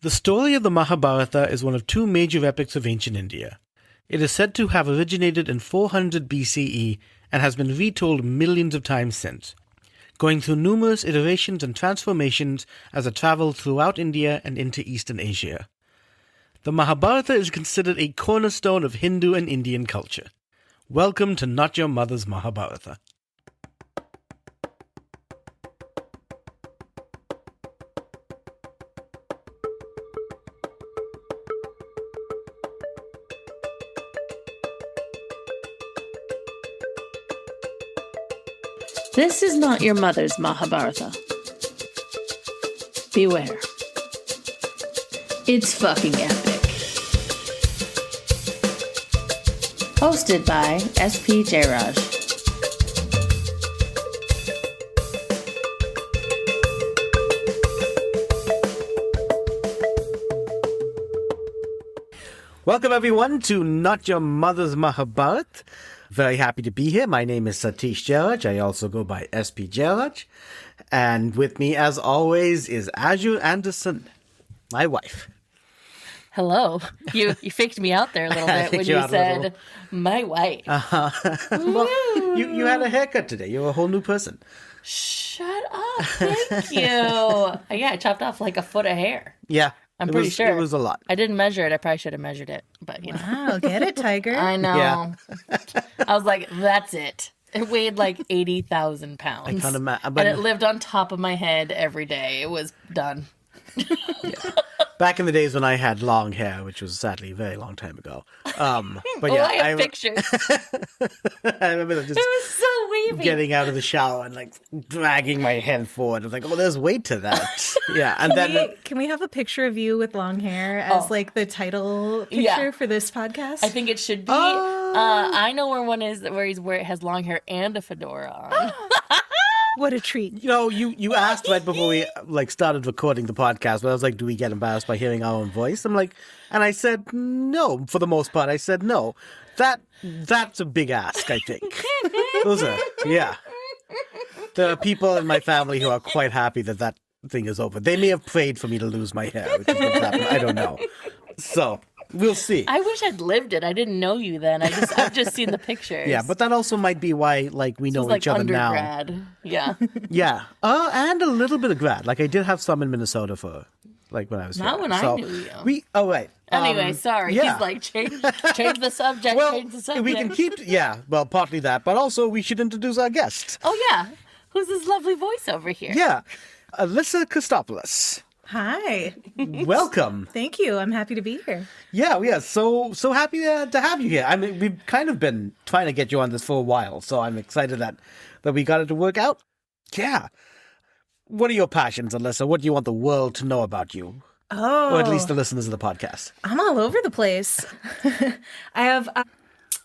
The story of the Mahabharata is one of two major epics of ancient India. It is said to have originated in 400 BCE and has been retold millions of times since, going through numerous iterations and transformations as it traveled throughout India and into Eastern Asia. The Mahabharata is considered a cornerstone of Hindu and Indian culture. Welcome to Not Your Mother's Mahabharata. This is not your mother's Mahabharata. Beware. It's fucking epic. Hosted by SP Jayaraj. Welcome everyone to Not Your Mother's Mahabharata. Very happy to be here. My name is Satish Jayaraj. I also go by SP Jayaraj. And with me, as always, is Azure Anderson, my wife. Hello. You faked me out there a little bit when you said, my wife. Well, you had a haircut today. You're a whole new person. Shut up. Thank you. Yeah, I chopped off like a foot of hair. Yeah. I'm pretty sure. It was a lot. I didn't measure it. I probably should have measured it. But you know. Wow, get it, Tiger. I know. Yeah. I was like, that's it. It weighed like 80,000 pounds. I can't imagine. And it lived on top of my head every day. It was done. Yeah. Back in the days when I had long hair, which was sadly a very long time ago. But yeah, I have pictures. I remember just It was so wavy. getting out of the shower and like dragging my head forward. I was like, oh, there's weight to that. Yeah, and then Can we have a picture of you with long hair as like the title picture for this podcast? I think it should be. I know where one is where it has long hair and a fedora on. What a treat. you know, you asked right before we like started recording the podcast, but I was like, do we get embarrassed by hearing our own voice? I'm like, and I said no. For the most part, I said no. That's a big ask, I think. Yeah. There are people in my family who are quite happy that thing is over. They may have prayed for me to lose my hair, which is what's happened. I don't know. So we'll see. I wish I'd lived it. I didn't know you then. I've just seen the pictures. Yeah, but that also might be why like we know each other now. Undergrad. Yeah. Yeah. And a little bit of grad. Like I did have some in Minnesota for like when I was Not here. when I knew you. Right. Anyway, sorry. yeah. He's like, change the subject, change the subject. We can keep, well, partly that, but also we should introduce our guest. Oh, yeah. Who's this lovely voice over here? Yeah. Alyssa Costopolous. Hi. Welcome. Thank you. I'm happy to be here. Yeah, we are so happy to have you here. I mean, we've kind of been trying to get you on this for a while, so I'm excited that we got it to work out. Yeah. What are your passions, Alyssa? What do you want the world to know about you? Oh. Or at least the listeners of the podcast. I'm all over the place. I have a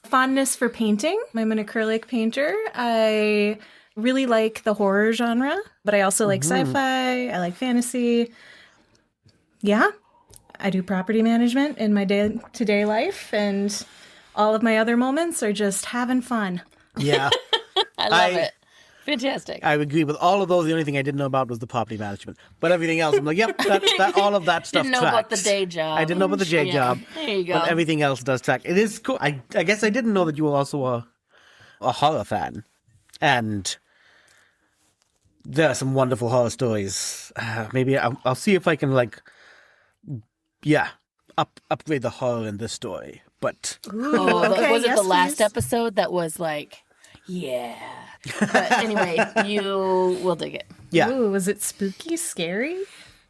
fondness for painting. I'm an acrylic painter. I really like the horror genre, but I also like sci-fi. I like fantasy. Yeah. I do property management in my day-to-day life, and all of my other moments are just having fun. Yeah. I love it. Fantastic. I agree with all of those. The only thing I didn't know about was the property management. But everything else, I'm like, yep, all of that stuff Didn't know tracks. about the day job. I didn't know about the day job. There you go. But everything else does track. It is cool. I guess I didn't know that you were also a horror fan. And there are some wonderful horror stories. Maybe I'll see if I can, like, upgrade the horror in this story. But Was it yes, the last please. episode that was like, yeah. But anyway, you will dig it. yeah. Ooh, was it spooky, scary?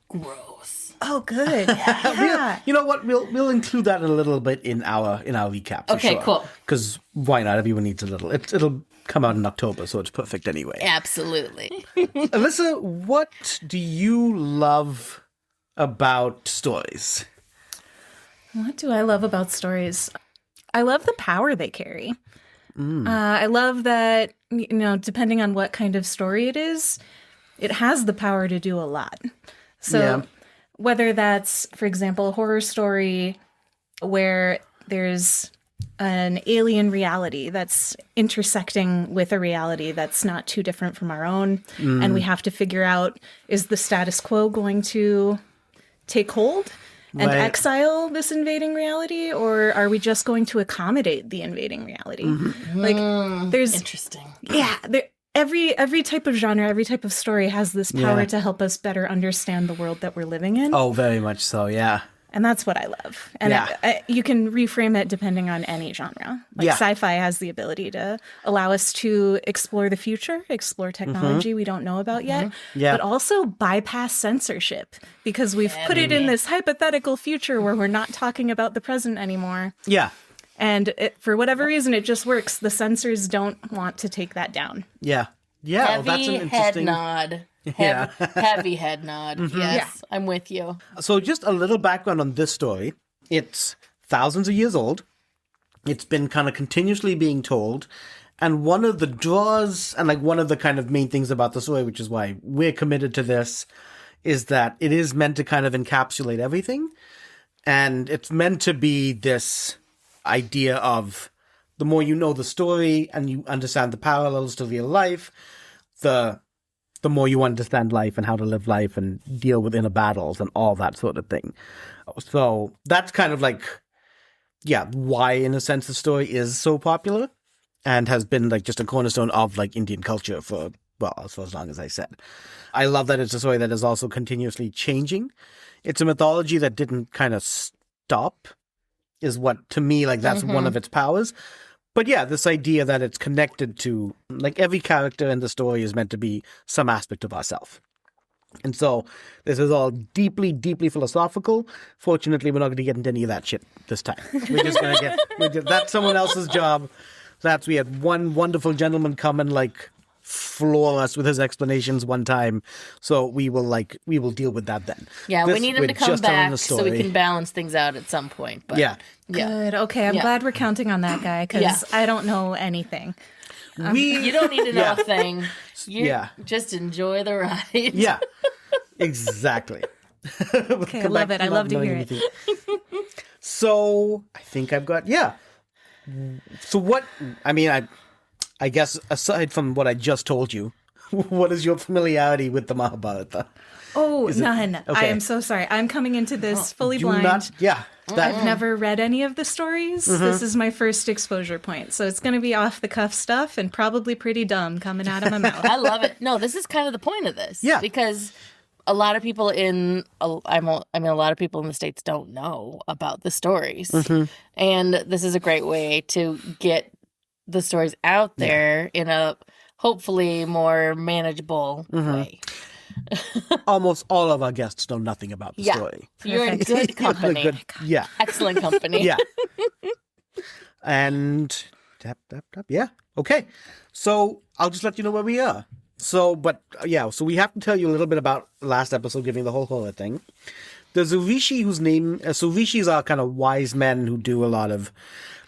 Gross. Oh, good. Yeah. You know what? We'll include that a little bit in our recap. For Okay, sure. cool. Because why not? Everyone needs a little. It'll come out in October, so it's perfect anyway. Absolutely. Alyssa, what do you love about stories? What do I love about stories? I love the power they carry. I love that, depending on what kind of story it is, it has the power to do a lot. So whether that's, for example, a horror story where there's an alien reality that's intersecting with a reality that's not too different from our own, and we have to figure out, is the status quo going to take hold and Right. exile this invading reality, or are we just going to accommodate the invading reality? Like, there's Interesting. every type of genre, every type of story has this power Yeah. to help us better understand the world that we're living in. Oh, very much so, yeah. And that's what I love. And Yeah. you can reframe it depending on any genre. Like Yeah. sci-fi has the ability to allow us to explore the future, explore technology we don't know about yet, Yeah. but also bypass censorship because we've put it in this hypothetical future where we're not talking about the present anymore. Yeah. And for whatever reason, it just works. The censors don't want to take that down. Yeah. Yeah, well, that's an Heavy head interesting... nod. Yeah. Heavy head nod. Yes, I'm with you. So just a little background on this story. It's thousands of years old. It's been kind of continuously being told. And one of the draws and like one of the kind of main things about the story, which is why we're committed to this, is that it is meant to kind of encapsulate everything. And it's meant to be this idea of the more you know the story and you understand the parallels to real life, the more you understand life and how to live life and deal with inner battles and all that sort of thing. So that's kind of like, why in a sense the story is so popular and has been like just a cornerstone of like Indian culture for as long as I said. I love that it's a story that is also continuously changing. It's a mythology that didn't kind of stop, is what, to me, like that's one of its powers. But yeah, this idea that it's connected to, like every character in the story is meant to be some aspect of ourselves. And so this is all deeply, deeply philosophical. Fortunately, we're not going to get into any of that shit this time. We're just going to that's someone else's job. We had one wonderful gentleman come and like floor us with his explanations one time. So we will deal with that then. Yeah, we need him we're to come just telling back the so we story. can balance things out at some point. But Yeah. Good. Okay, I'm glad we're counting on that guy because Yeah. I don't know anything. You don't need to know a thing. Yeah. Just enjoy the ride. Yeah, exactly. Okay, I love it. I love to hear it. So I think I've got, So what, I guess aside from what I just told you, what is your familiarity with the Mahabharata? Oh, none. I okay. am so sorry. I'm coming into this fully Do blind. not, I've never read any of the stories. This is my first exposure point. So it's going to be off the cuff stuff and probably pretty dumb coming out of my mouth. I love it. No, this is kind of the point of this. Yeah. Because a lot of people a lot of people in the States don't know about the stories. And this is a great way to get the stories out there in a hopefully more manageable way. Almost all of our guests know nothing about the story. You're in good company. Excellent company. Yeah. And tap. Yeah. Okay. So I'll just let you know where we are. So we have to tell you a little bit about last episode, giving the whole horror thing. There's a Rishi whose name, so Rishis are kind of wise men who do a lot of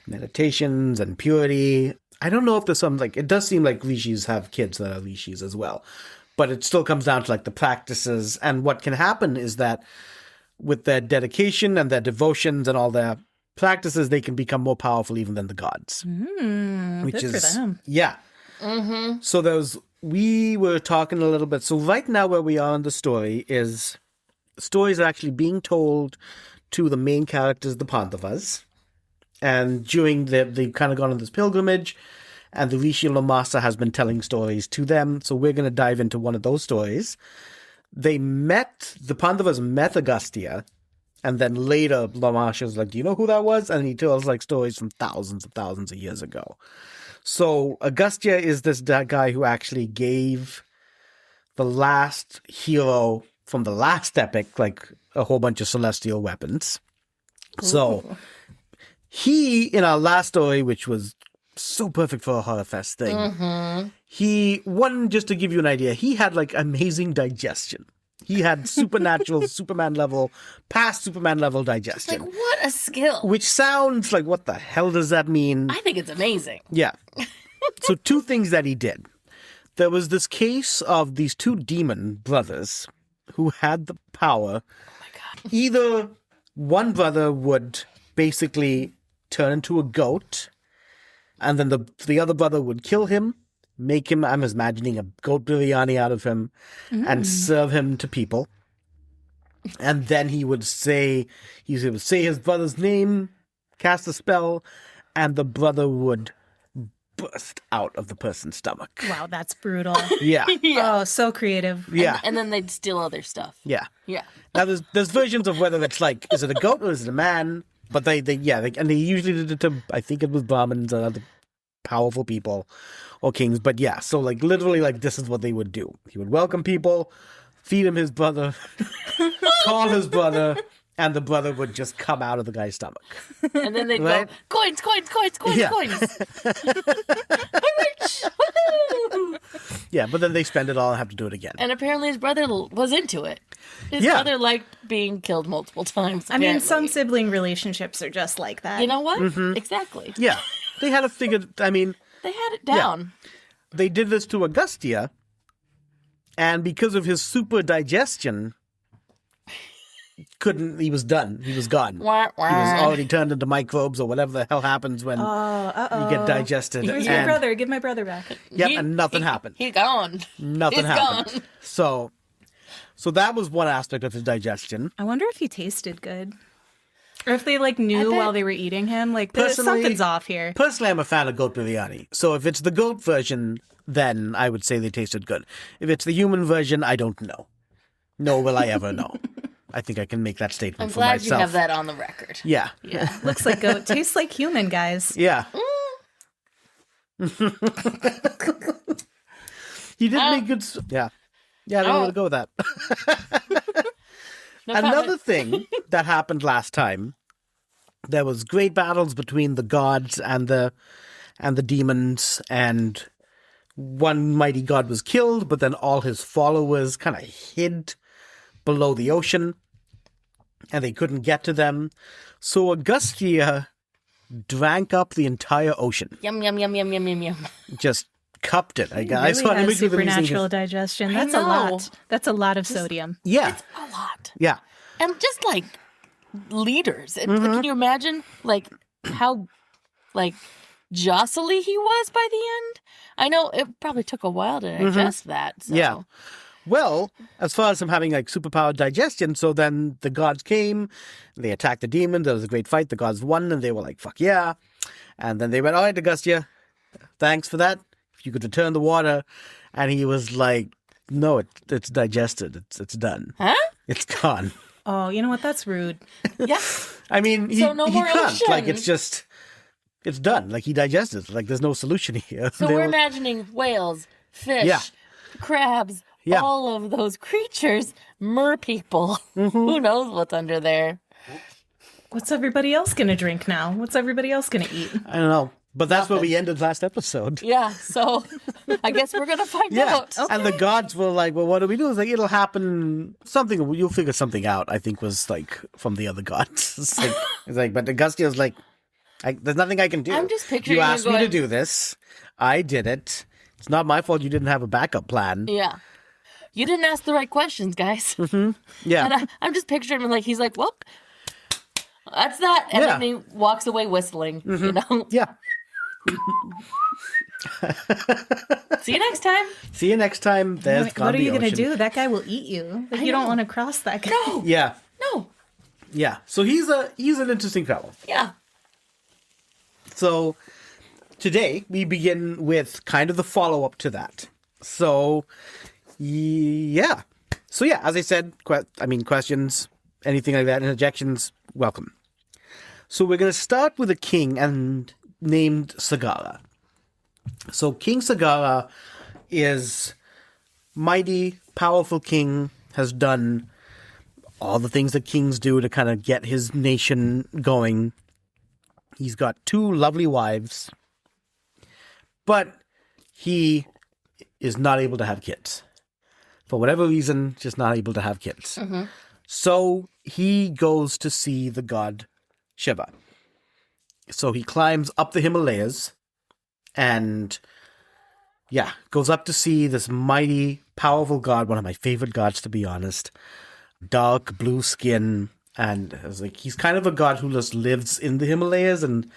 meditations and purity. I don't know if there's some, like, it does seem like Rishis have kids that are Rishis as well. But it still comes down to like the practices. And what can happen is that with their dedication and their devotions and all their practices, they can become more powerful even than the gods. Good for them. Yeah. So we were talking a little bit. So right now where we are in the story is stories are actually being told to the main characters, the Pandavas. And during they've kind of gone on this pilgrimage. And the Rishi Lamasa has been telling stories to them. So we're going to dive into one of those stories. The Pandavas met Agastya. And then later, Lamasa was like, do you know who that was? And he tells like stories from thousands of years ago. So Agastya is this guy who actually gave the last hero from the last epic, like a whole bunch of celestial weapons. Ooh. So he, in our last story, which was so perfect for a horror fest thing. Just to give you an idea, he had like amazing digestion. He had supernatural past Superman level digestion. Like, what a skill. Which sounds like, what the hell does that mean? I think it's amazing. Yeah. So two things that he did. There was this case of these two demon brothers who had the power. Oh my God. Either one brother would basically turn into a goat, and then the other brother would kill him, make him, I'm imagining, a goat biryani out of him, and serve him to people. And then he would say his brother's name, cast a spell, and the brother would burst out of the person's stomach. Wow, that's brutal. Yeah. Oh, so creative. Yeah. And then they'd steal all their stuff. Yeah. Yeah. Now there's versions of whether it's like, is it a goat or is it a man? But they usually did it to, I think it was Brahmins and other powerful people or kings. But yeah, so like literally like this is what they would do. He would welcome people, feed him his brother, call his brother, and the brother would just come out of the guy's stomach. And then they'd Right? go, coins, coins, coins, coins, Yeah. coins. I'm rich. Woohoo! Yeah, but then they spend it all and have to do it again. And apparently his brother was into it. His Yeah. brother liked being killed multiple times. I mean, apparently. some sibling relationships are just like that. You know what? Exactly. Yeah, they had to figure, I mean, They had it down. they did this to Agastya, and because of his super digestion, he was done. He was gone. Wah, He was wah. already turned into microbes or whatever the hell happens when you get digested. Where's my brother? Give my brother back. Yep, and nothing happened. He's gone. Nothing He's happened. gone. So that was one aspect of his digestion. I wonder if he tasted good. Or if they like knew bet- while they were eating him, like Personally- something's off here. Personally, I'm a fan of goat biryani. So if it's the goat version, then I would say they tasted good. If it's the human version, I don't know. Nor will I ever know. I think I can make that statement I'm for glad myself. you have that on the record. Yeah. Yeah. Looks like goat. Tastes like human, guys. Yeah. He did make good. Yeah. Yeah, I don't know where to go with that. No Another comment. thing that happened last time, there was great battles between the gods and the demons, and one mighty god was killed, but then all his followers kind of hid below the ocean, and they couldn't get to them. So Agastya drank up the entire ocean, Yum, yum, yum, yum, yum, yum, yum. just cupped it. I Really saw an has image of him using supernatural his- digestion. I That's a know. lot. That's a lot of sodium. Yeah, A lot. yeah. And just like leaders. And Mm-hmm. can you imagine like how like jostly he was by the end? I know it probably took a while to digest that. So. Mm-hmm. Yeah. Well, as far as him having like superpowered digestion, so then the gods came, they attacked the demon, there was a great fight, the gods won, and they were like, fuck yeah. And then they went, all right, Agastya, thanks for that. If you could return the water. And he was like, no, it's digested. It's done. Huh? It's gone. Oh, you know what? That's rude. Yeah. I mean, he, So no he more can't. ocean. Like, it's just, it's done. Like, he digested it. Like, there's no solution here. So They we're were- imagining whales, fish, Yeah. crabs, Yeah. all of those creatures, mer people. Mm-hmm. Who knows what's under there? What's everybody else gonna drink now? What's everybody else gonna eat? I don't know. But that's where we ended last episode. Yeah, so I guess we're gonna find Yeah, out. and the gods were like, "Well, what do we do?" It's like it'll happen. Something you'll figure something out. I think was like from the other gods. It's like, but Agastya's like, "There's nothing I can do." I'm just picturing you you asked me to going- do this. I did it. It's not my fault. You didn't have a backup plan. Yeah. You didn't ask the right questions, guys. Yeah, And I'm just picturing him like he's like, well, that's that. And Yeah. then he walks away whistling, you know? yeah. See you next time. See you next time. There's What gone are the you gonna ocean. do? That guy will eat you. Like, you don't want to cross that guy. No, Yeah, no. yeah. So he's an interesting fellow. Yeah. So today we begin with kind of the follow up to that. So yeah. So yeah, as I said, questions, anything like that, interjections, welcome. So we're going to start with a king named Sagara. So King Sagara is mighty, powerful king, has done all the things that kings do to kind of get his nation going. He's got 2 lovely wives, but he is not able to have kids. For whatever reason, just not able to have kids. So he goes to see the god Shiva. So he climbs up the Himalayas and, yeah, goes up to see this mighty, powerful god, one of my favorite gods, to be honest. Dark blue skin. And I was like, he's kind of a god who just lives in the Himalayas, and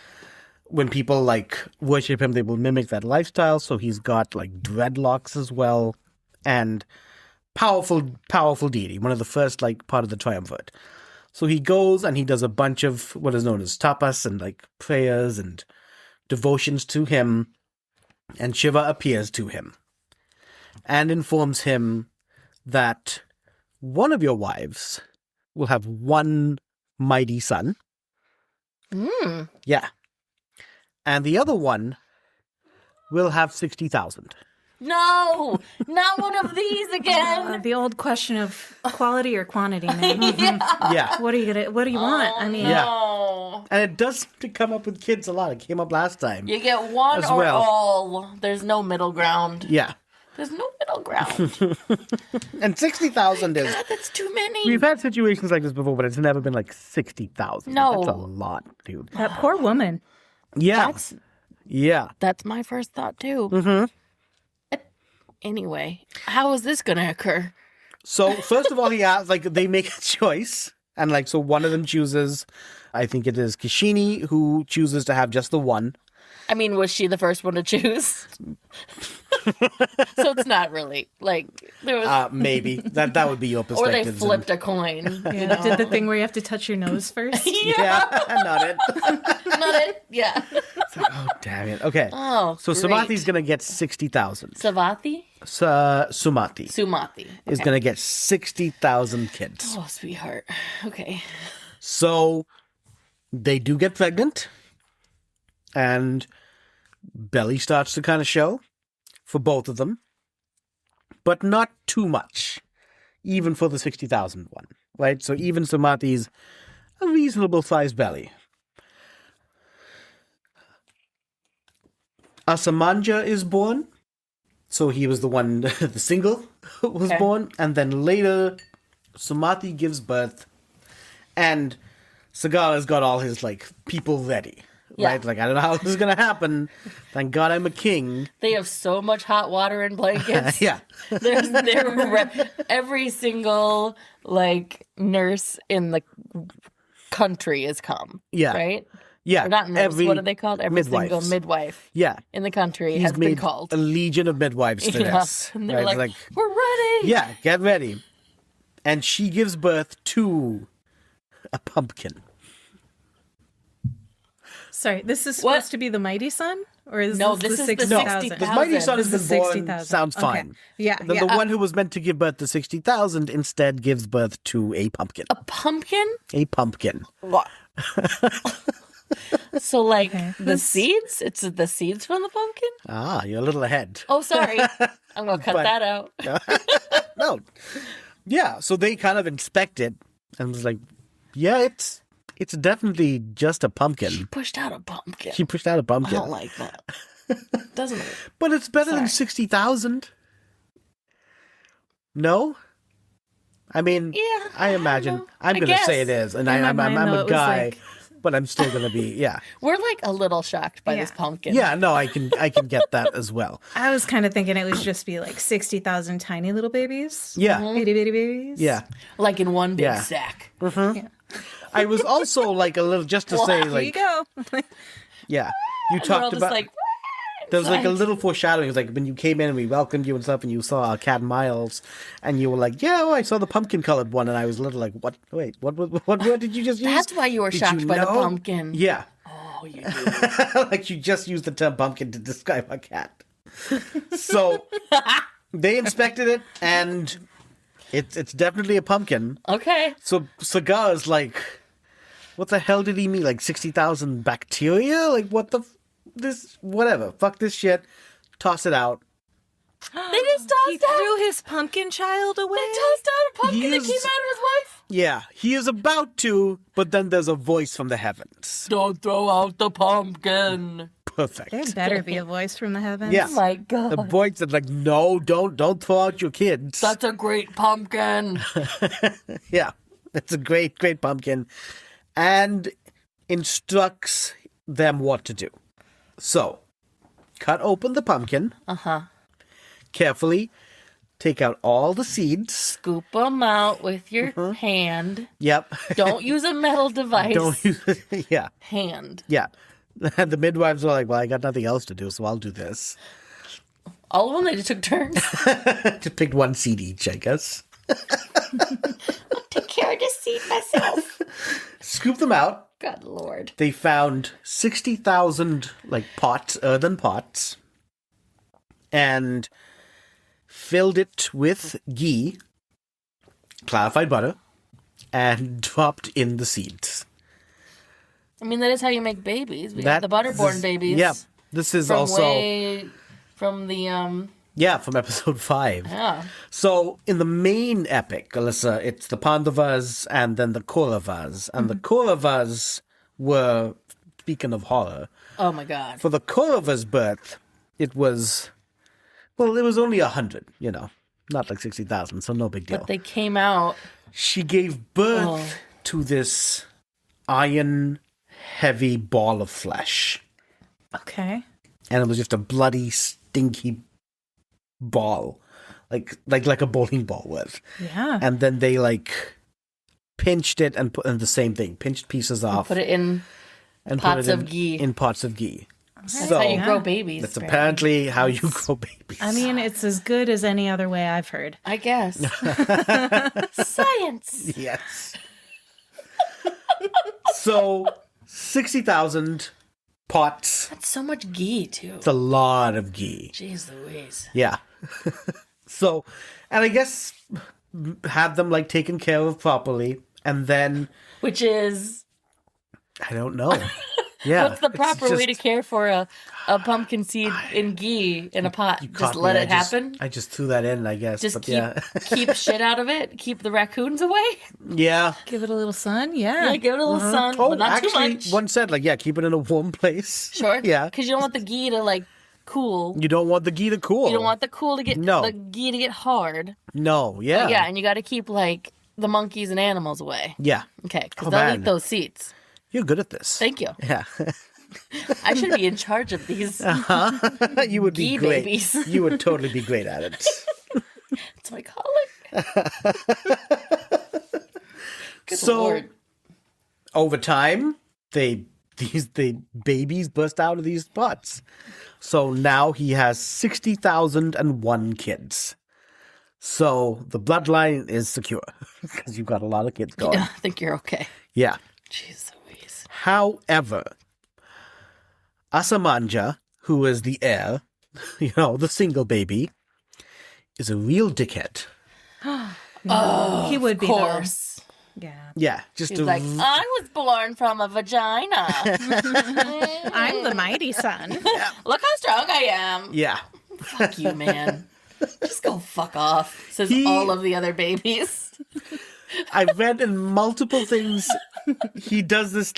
when people like worship him, they will mimic that lifestyle. So he's got like dreadlocks as well, and powerful deity, one of the first, like, part of the triumvirate. So he goes and he does a bunch of what is known as tapas and, like, prayers and devotions to him, and Shiva appears to him and informs him that one of your wives will have one mighty son. Yeah. And the other one will have 60,000. No, not one of these again. The old question of quality or quantity, man. Yeah. What do you want? I mean, No. And it does seem to come up with kids a lot. It came up last time. You get one As or well. all. There's no middle ground. Yeah. There's no middle ground. And 60,000 is... God, that's too many. We've had situations like this before, but it's never been like 60,000. No. That's a lot, dude. that poor woman. Yeah. That's that's my first thought too. Mm-hmm. Anyway, how is this going to occur? So, first of all, they make a choice. And, like, so one of them chooses, I think it is Kishini, who chooses to have just the one. I mean, was she the first one to choose? So it's not really like there was, Maybe. That would be your or perspective. they flipped a coin. You know? Did the thing where you have to touch your nose first? Yeah, not it. Not it. Yeah. Oh, damn it. Okay. Oh, So great. Sumathi's going to get 60,000. Savathi? Sumathi is going to get 60,000 kids. Oh, sweetheart. Okay. So they do get pregnant, and belly starts to kind of show for both of them, but not too much, even for the 60,000 one, right? So even Sumathi's a reasonable sized belly. Asamanja is born. So he was the one, the single was born. And then later, Sumathi gives birth. And Sagara's got all his, like, people ready. Yeah. Right? Like, I don't know how this is going to happen. Thank God I'm a king. They have so much hot water and blankets. Yeah. Every single, like, nurse in the country has come. Yeah. Right? Yeah. Or not nurse. What are they called? Every midwives. single midwife Yeah. in the country He's has been made called. a legion of midwives for Yeah. this. And they're Right? like, we're ready. Yeah, get ready. And she gives birth to a pumpkin. Sorry, this is supposed to be the mighty son? Or is No, this this the is the 60,000? 60,000. The mighty son This has is been born. 60,000. Sounds Okay. fine. Yeah, The yeah. one who was meant to give birth to 60,000 instead gives birth to a pumpkin. A pumpkin? A pumpkin. So, like, Okay. the seeds? It's the seeds from the pumpkin? Ah, you're a little ahead. Oh, sorry. I'm going to cut that out. No. Yeah, so they kind of inspect it and was like, yeah, it's definitely just a pumpkin. Pushed out a pumpkin. She pushed out a I pumpkin. don't like that. Doesn't it? But it's better than Sorry. 60,000. No? I mean, Yeah, I imagine. know. I'm I going to say guess. it is. And In my I'm mind, though, a it was guy, like- but I'm still going to be, yeah. We're like a little shocked by Yeah. this pumpkin. Yeah, no, I can get that as well. I was kind of thinking it would just be like 60,000 tiny little babies. Yeah. Itty bitty babies. Yeah. Like in one big Yeah. sack. I was also like a little, just to say, Here you like, go. yeah. You And we're all talked just about, like, there was like a inside. little foreshadowing. It was like when you came in and we welcomed you and stuff and you saw Cat Miles and you were like, yeah, oh, I saw the pumpkin colored one. And I was a little like, what? Wait, what word did you just use? That's why you were Did shocked you by the know? pumpkin. Yeah. Oh, you knew. Like you just used the term pumpkin to describe a cat. So they inspected it and it's definitely a pumpkin. Okay. So Sagara's like, what the hell did he mean? Like 60,000 bacteria? Like what the, this, whatever. Fuck this shit. Toss it out. They just He tossed out. threw his pumpkin child away. They tossed out a pumpkin that He came is- out of his wife. Yeah, he is about to, but then there's a voice from the heavens. Don't throw out the pumpkin. Perfect. There better be a voice from the heavens. Yeah. Oh my The God. voice that's like, no, don't throw out your kids. That's a great pumpkin. Yeah, it's a great pumpkin, and instructs them what to do. So, cut open the pumpkin. Carefully take out all the seeds. Scoop them out with your hand. Yep. Don't use a metal device. Don't use it. Yeah. Hand. Yeah. And the midwives were like, well, I got nothing else to do, so I'll do this. All of them? They just took turns? Just picked one seed each, I guess. I'll take care of this seed myself. Scoop them out. God Lord. They found 60,000 pots, earthen pots, and filled it with ghee, clarified butter, and dropped in the seeds. I mean, that is how you make babies. We have the butterborn babies. Yeah, this is from also from the from episode 5. Yeah. So in the main epic, Alyssa, it's the Pandavas and then the Kauravas, and the Kauravas were, speaking of horror, Oh my God. for the Kauravas' birth, it was only 100, not like 60,000, so no big deal. But they came out. She gave birth to this iron-heavy ball of flesh. Okay. And it was just a bloody, stinky ball. Like a bowling ball would. Yeah. And then they, pinched it and put in the same thing. Pinched pieces off. Put it in and pots put it of ghee. In pots of ghee. That's how you grow babies. That's apparently how you grow babies. I mean, it's as good as any other way I've heard. I guess. Science. Yes. So, 60,000 pots. That's so much ghee, too. It's a lot of ghee. Jeez Louise. Yeah. So, and I guess had them taken care of properly, and then Which is... I don't know. Yeah. What's the proper way to care for a pumpkin seed in ghee in a pot? Just let it happen? I just threw that in, I guess. Just but keep shit out of it? Keep the raccoons away? Yeah. Give it a little sun? Yeah. Yeah, give it a little sun, Oh, but not too actually, much. one said, keep it in a warm place. Sure. Yeah. Because you don't want the ghee to, cool. You don't want the ghee to cool. You don't want the ghee to get hard. No, yeah. Yeah, and you got to keep, the monkeys and animals away. Yeah. Okay, because Oh, they'll man. eat those seeds. You're good at this. Thank you. Yeah. I should be in charge of these. You would be Ghee great. babies. You would totally be great at it. That's what I call it. Good So, Lord. over time, the babies burst out of these pots. So now he has 60,001 kids. So the bloodline is secure because you've got a lot of kids going. Yeah, I think you're okay. Yeah. Jeez Louise. However, Asamanja, who is the heir, the single baby, is a real dickhead. Oh, he would be. Of course. Yeah. Yeah, just He's like, I was born from a vagina. I'm the mighty son. Look how strong I am. yeah. Fuck you, man. Just go fuck off, says all of the other babies. I've read in multiple things, he does this,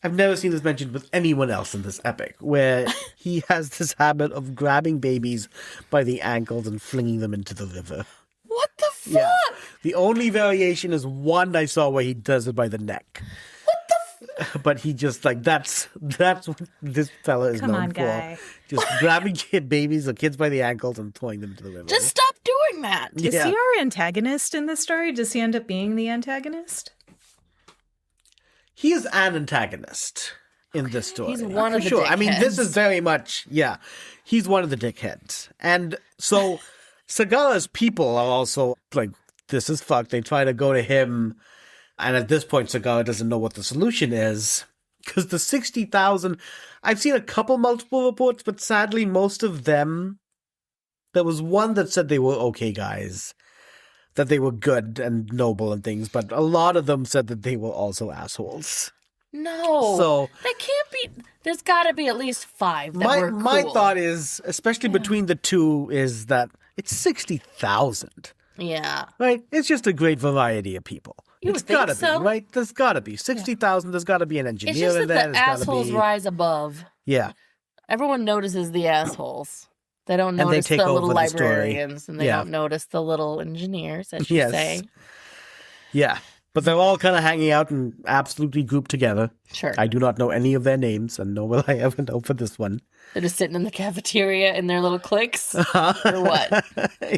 I've never seen this mentioned with anyone else in this epic, where he has this habit of grabbing babies by the ankles and flinging them into the river. What the fuck? Yeah. The only variation is one I saw where he does it by the neck. But he just that's what this fella is Come known on, guy. for. Just grabbing babies or kids by the ankles and throwing them into the river. Just stop doing that. Is he our antagonist in this story? Does he end up being the antagonist? He is an antagonist in this story. He's one of the sure. I mean, this dickheads. is very much, he's one of the dickheads. And so Sagara's people are also this is fucked. They try to go to him. And at this point, Sagara doesn't know what the solution is. Because the 60,000, I've seen a couple multiple reports, but sadly, most of them, there was one that said they were okay guys, that they were good and noble and things, but a lot of them said that they were also assholes. No. So that can't be. There's got to be at least 5 that were cool. my thought is, especially between the two, is that it's 60,000. Yeah. Right? It's just a great variety of people. You It's would think gotta so. be, right? There's gotta be 60,000. There's gotta be an engineer It's just in that there. the There's gotta assholes be, rise above. yeah, Everyone notices the assholes. They don't And they notice take the over little the story. librarians, and they Yeah. don't notice the little engineers, as you Yes. say. yeah. But they're all kind of hanging out and absolutely grouped together. Sure. I do not know any of their names, and nor will I ever know for this one. They're just sitting in the cafeteria in their little cliques, or what?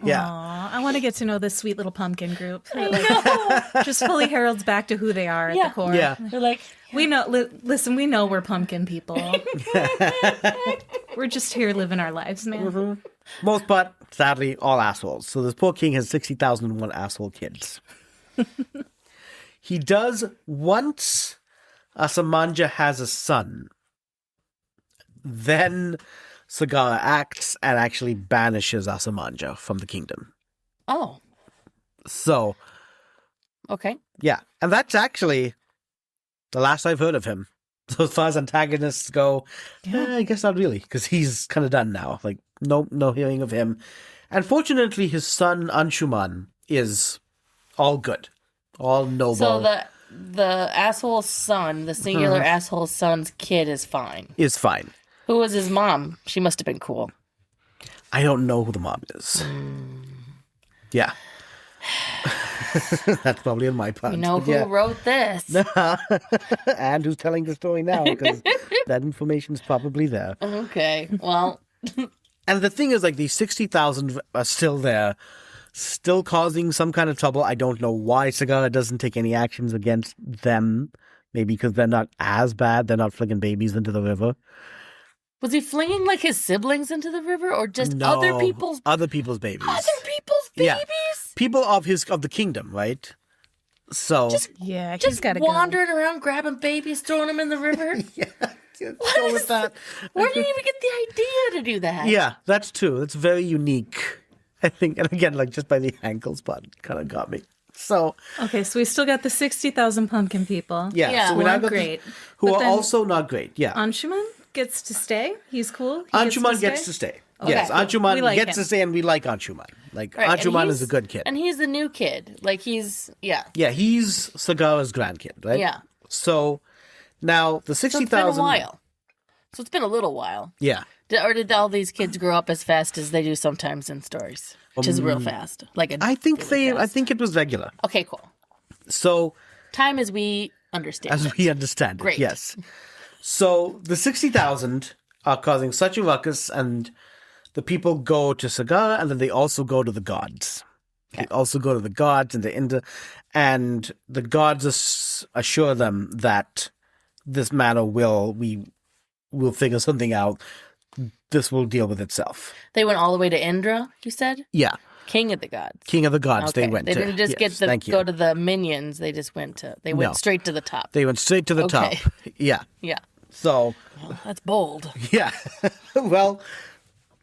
Yeah. Aw, I want to get to know this sweet little pumpkin group. It, just fully heralds back to who they are at Yeah. the core. Yeah. They're like, We know. Listen, we know we're pumpkin people. We're just here living our lives, man. Most part, sadly, all assholes. So this poor king has 60,001 asshole kids. He does once Asamanja has a son. Then Sagara acts and actually banishes Asamanja from the kingdom. Oh, So, okay. yeah. And that's actually the last I've heard of him. So as far as antagonists go, I guess not really, because he's kind of done now. Like, no hearing of him. And fortunately, his son Anshuman is all good, all noble. So the asshole son, the singular asshole son's kid is fine. Is fine. Who was his mom? She must have been cool. I don't know who the mom is. Yeah. That's probably on my part. You know who wrote this? And who's telling the story now, because that information is probably there. Okay, well. And the thing is, like, these 60,000 are still there, still causing some kind of trouble. I don't know why Sagara doesn't take any actions against them. Maybe because they're not as bad. They're not flinging babies into the river. Was he flinging, like, his siblings into the river, or just other people's... Other people's babies. Other people's babies? Yeah. People of the kingdom, right? So... Just wandering around, grabbing babies, throwing them in the river? Go with that. Where did you even get the idea to do that? Yeah, that's true. It's very unique, I think. And again, like, just by the ankles part kind of got me. So... Okay, so we still got the 60,000 pumpkin people. Yeah. So who we are got great. Who are also not great, yeah. Anshuman gets to stay. He's cool. Anshuman gets to stay. Okay. Yes, Anshuman like gets him. to stay, and we like Anshuman. Like, Right, and Anshuman is a good kid. And he's the new kid. Like, he's... Yeah. Yeah, he's Sagara's grandkid, right? Yeah. So, now, the So 60,000... it's been a while. So it's been a little while. Yeah. Or did all these kids grow up as fast as they do sometimes in stories? Which is real fast. Like I think really I fast. think it was regular. Okay, cool. So... Time as we understand As it. we understand it, Great. yes. So, the 60,000 are causing such a ruckus, and the people go to Sagara, and then they also go to the gods. Okay. They also go to the gods, and the gods assure them that this matter we'll figure something out. This will deal with itself. They went all the way to Indra, you said? Yeah. King of the gods. King of the gods, Okay. they went They to. didn't just Yes, go to the minions. They just went No. straight to the top. They went straight to the Okay. top. Yeah. Yeah. So, Well, that's bold. yeah. Well,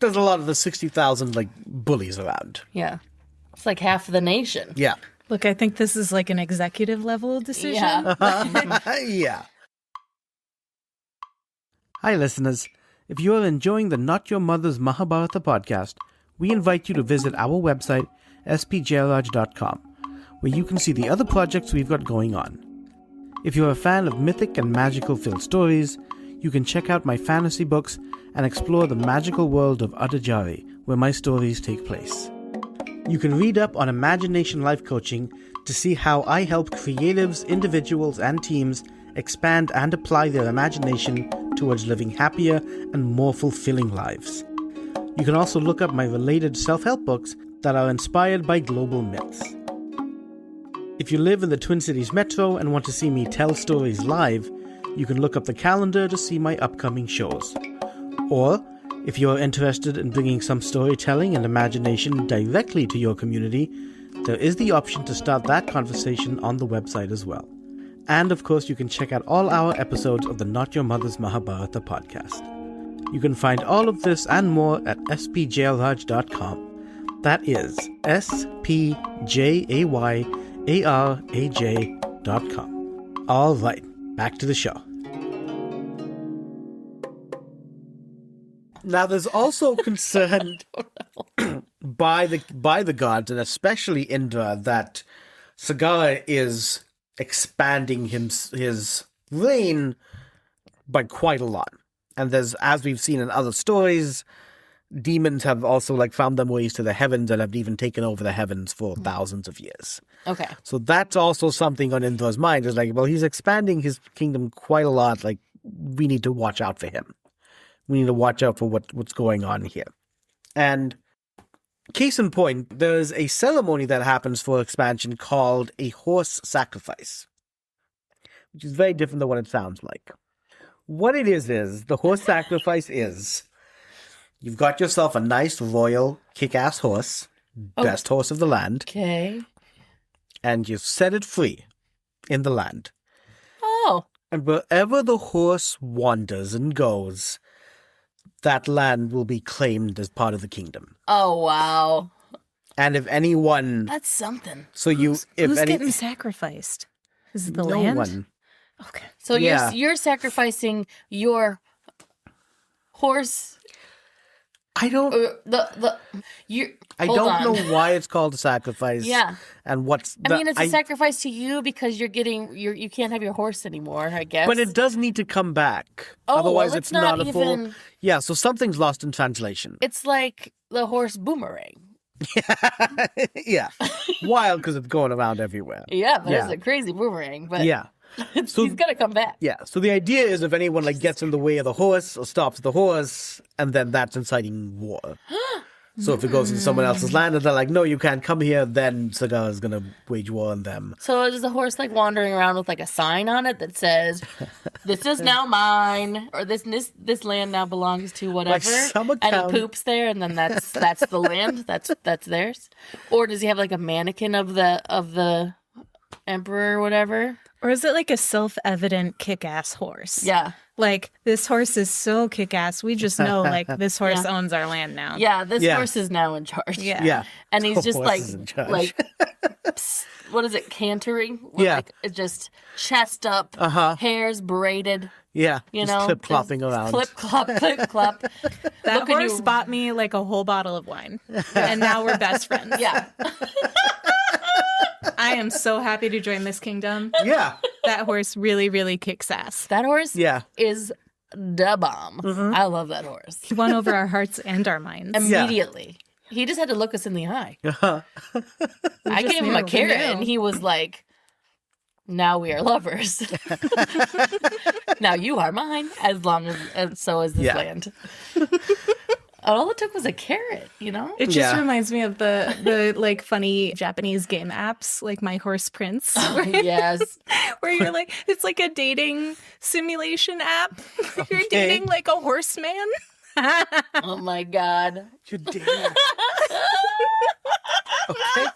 there's a lot of the 60,000, like, bullies around. Yeah. It's like half the nation. Yeah. Look, I think this is like an executive level decision. Yeah. Yeah. Hi, listeners. If you are enjoying the Not Your Mother's Mahabharata podcast, we invite you to visit our website, spjairaj.com, where you can see the other projects we've got going on. If you're a fan of mythic and magical-filled stories, you can check out my fantasy books and explore the magical world of Adajari, where my stories take place. You can read up on imagination life coaching to see how I help creatives, individuals, and teams expand and apply their imagination towards living happier and more fulfilling lives. You can also look up my related self-help books that are inspired by global myths. If you live in the Twin Cities Metro and want to see me tell stories live, you can look up the calendar to see my upcoming shows. Or, if you are interested in bringing some storytelling and imagination directly to your community, there is the option to start that conversation on the website as well. And of course, you can check out all our episodes of the Not Your Mother's Mahabharata podcast. You can find all of this and more at spjairaj.com. That is spjayraj.com. All right, back to the show. Now, there's also concern by the gods, and especially Indra, that Sagara is expanding his reign by quite a lot. And there's, as we've seen in other stories, demons have also like found their ways to the heavens and have even taken over the heavens for thousands of years. Okay. So that's also something on Indra's mind. Is like, well, he's expanding his kingdom quite a lot. Like, we need to watch out for him. We need to watch out for what's going on here. And case in point, there's a ceremony that happens for expansion called a horse sacrifice, which is very different than what it sounds like. What it is the horse sacrifice is You've got yourself a nice, royal, kick-ass horse, best horse of the land, Okay. and you set it free in the land. Oh. And wherever the horse wanders and goes, that land will be claimed as part of the kingdom. Oh, wow. And if anyone... That's something. So you... Who's getting sacrificed? Is it the land? No one. Okay. So Yeah. you're sacrificing your horse. I don't... I hold don't on. know why it's called a sacrifice. Yeah. And what's... I mean, it's a sacrifice to you because you can't have your horse anymore, I guess. But it does need to come back. Oh, Otherwise, well, it's not a full... even... Yeah, so something's lost in translation. It's like the horse boomerang. Yeah. Wild because it's going around everywhere. Yeah, but it's a crazy boomerang. But Yeah. So, he's gonna come back. yeah. So the idea is if anyone gets in the way of the horse or stops the horse, and then that's inciting war. So if it goes into someone else's land and they're like, no, you can't come here, then Sagara's going to wage war on them. So is the horse wandering around with a sign on it that says, "This is now mine," or this land now belongs to whatever, some and account- he poops there, and then that's the land, that's theirs? Or does he have a mannequin of the emperor or whatever? Or is it a self-evident kick-ass horse? Yeah. This horse is so kick-ass. We just know, this horse owns our land now. Yeah, this Yeah. horse is now in charge. Yeah. Yeah. And he's The just horse is in charge. what is it, cantering? Yeah. It's just chest up, hairs braided, Yeah. you just know. clip-clopping around. Clip, clop, clip, clop. That Look at horse you. bought me a whole bottle of wine. And now we're best friends. Yeah. I am so happy to join this kingdom. Yeah. That horse really, really kicks ass. That horse Yeah. is the bomb. I love that horse. He won over our hearts and our minds. Immediately. He just had to look us in the eye. Uh-huh. I gave him a knew. carrot We knew. and he was like, now we are lovers. Now you are mine as long as, and so is this Yeah. land. All it took was a carrot, you know? It just Yeah. reminds me of the funny Japanese game apps, like My Horse Prince, Yes. where you're it's like a dating simulation app. You're Okay. dating a horseman. Oh my God. You're dating. Okay.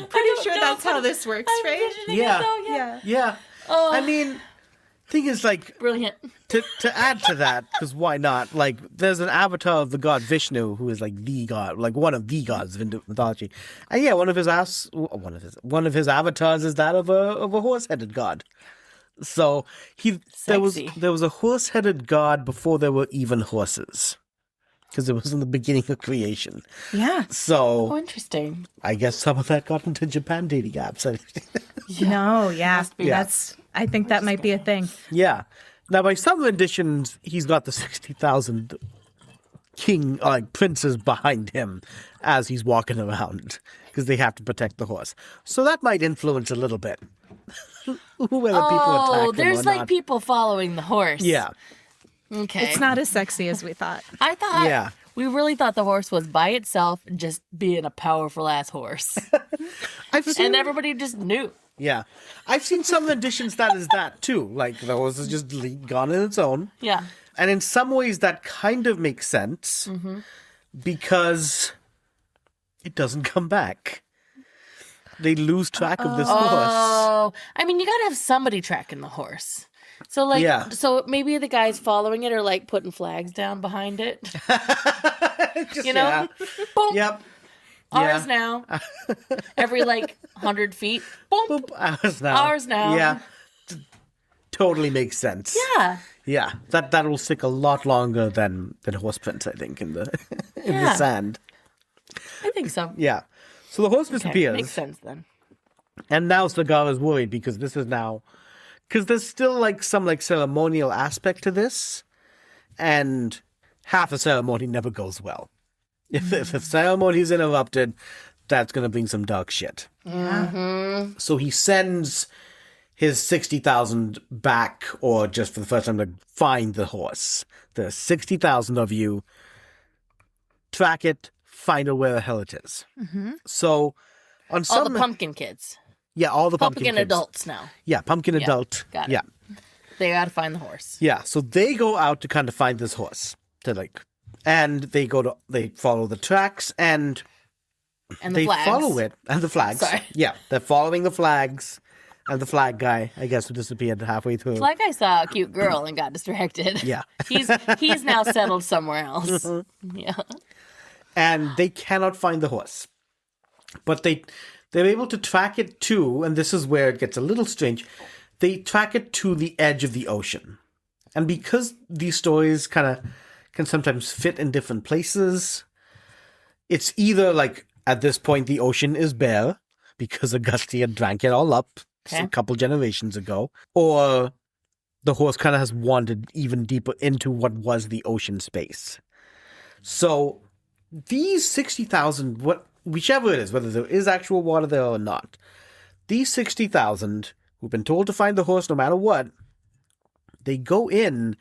Pretty sure that's how this works, right? Envisioning it, Yeah. though, Yeah. Yeah. Oh, I mean, thing is, brilliant. to add to that, because why not? There's an avatar of the god Vishnu who is the god, one of the gods of Hindu mythology. And yeah, one of his avatars is that of a horse-headed god. So there was a horse-headed god before there were even horses, because it was in the beginning of creation. Yeah. So Oh, interesting. I guess some of that got into Japan dating apps. No, yeah. Yeah. I think that might be a thing. Yeah. Now, by some renditions, he's got the 60,000 princes behind him as he's walking around because they have to protect the horse. So that might influence a little bit whether people attack him there's or not. people following the horse. Yeah. Okay. It's not as sexy as we thought. I thought. Yeah. We really thought the horse was by itself, just being a powerful ass horse, I've seen, and everybody just knew. yeah. I've seen some renditions that is that too. The horse is just gone on its own. Yeah. And in some ways that kind of makes sense because it doesn't come back. They lose track of this horse. Oh, I mean, you gotta have somebody tracking the horse. So Yeah. so maybe the guys following it are putting flags down behind it. Just, You know, yeah. boom, Yep. ours Yeah. now. Every 100 feet, boom, Boop, ours now. Ours now. Yeah. Totally makes sense. yeah, Yeah. That will stick a lot longer than horse prints, I think, in the in the Yeah. sand. I think so. Yeah. So the horse Okay, disappears. makes sense then. And now Sagara's worried because this is now... Because there's still some ceremonial aspect to this. And half the ceremony never goes well. If the ceremony is interrupted, that's going to bring some dark shit. Mm-hmm. So he sends his 60,000 back, or just for the first time to find the horse. There's 60,000 of you. Track it, find out where the hell it is. So on All some... the pumpkin kids, yeah, all the pumpkin kids. adults now. Yeah, pumpkin adult. got it. Yeah. They gotta find the horse. Yeah, so they go out to kind of find this horse. To And they follow the tracks and And they the flags. follow it. And the flags. Sorry. Yeah, they're following the flags. And the flag guy, I guess, who disappeared halfway through. Flag guy saw a cute girl and got distracted. Yeah. he's now settled somewhere else. Yeah. And they cannot find the horse. But they're able to track it to, and this is where it gets a little strange, they track it to the edge of the ocean. And because these stories can sometimes fit in different places, it's either like, at this point, the ocean is bare, because Agastya drank it all up a couple generations ago, or the horse kind of has wandered even deeper into what was the ocean space. So these 60,000, whichever it is, whether there is actual water there or not, these 60,000 who've been told to find the horse no matter what, they go in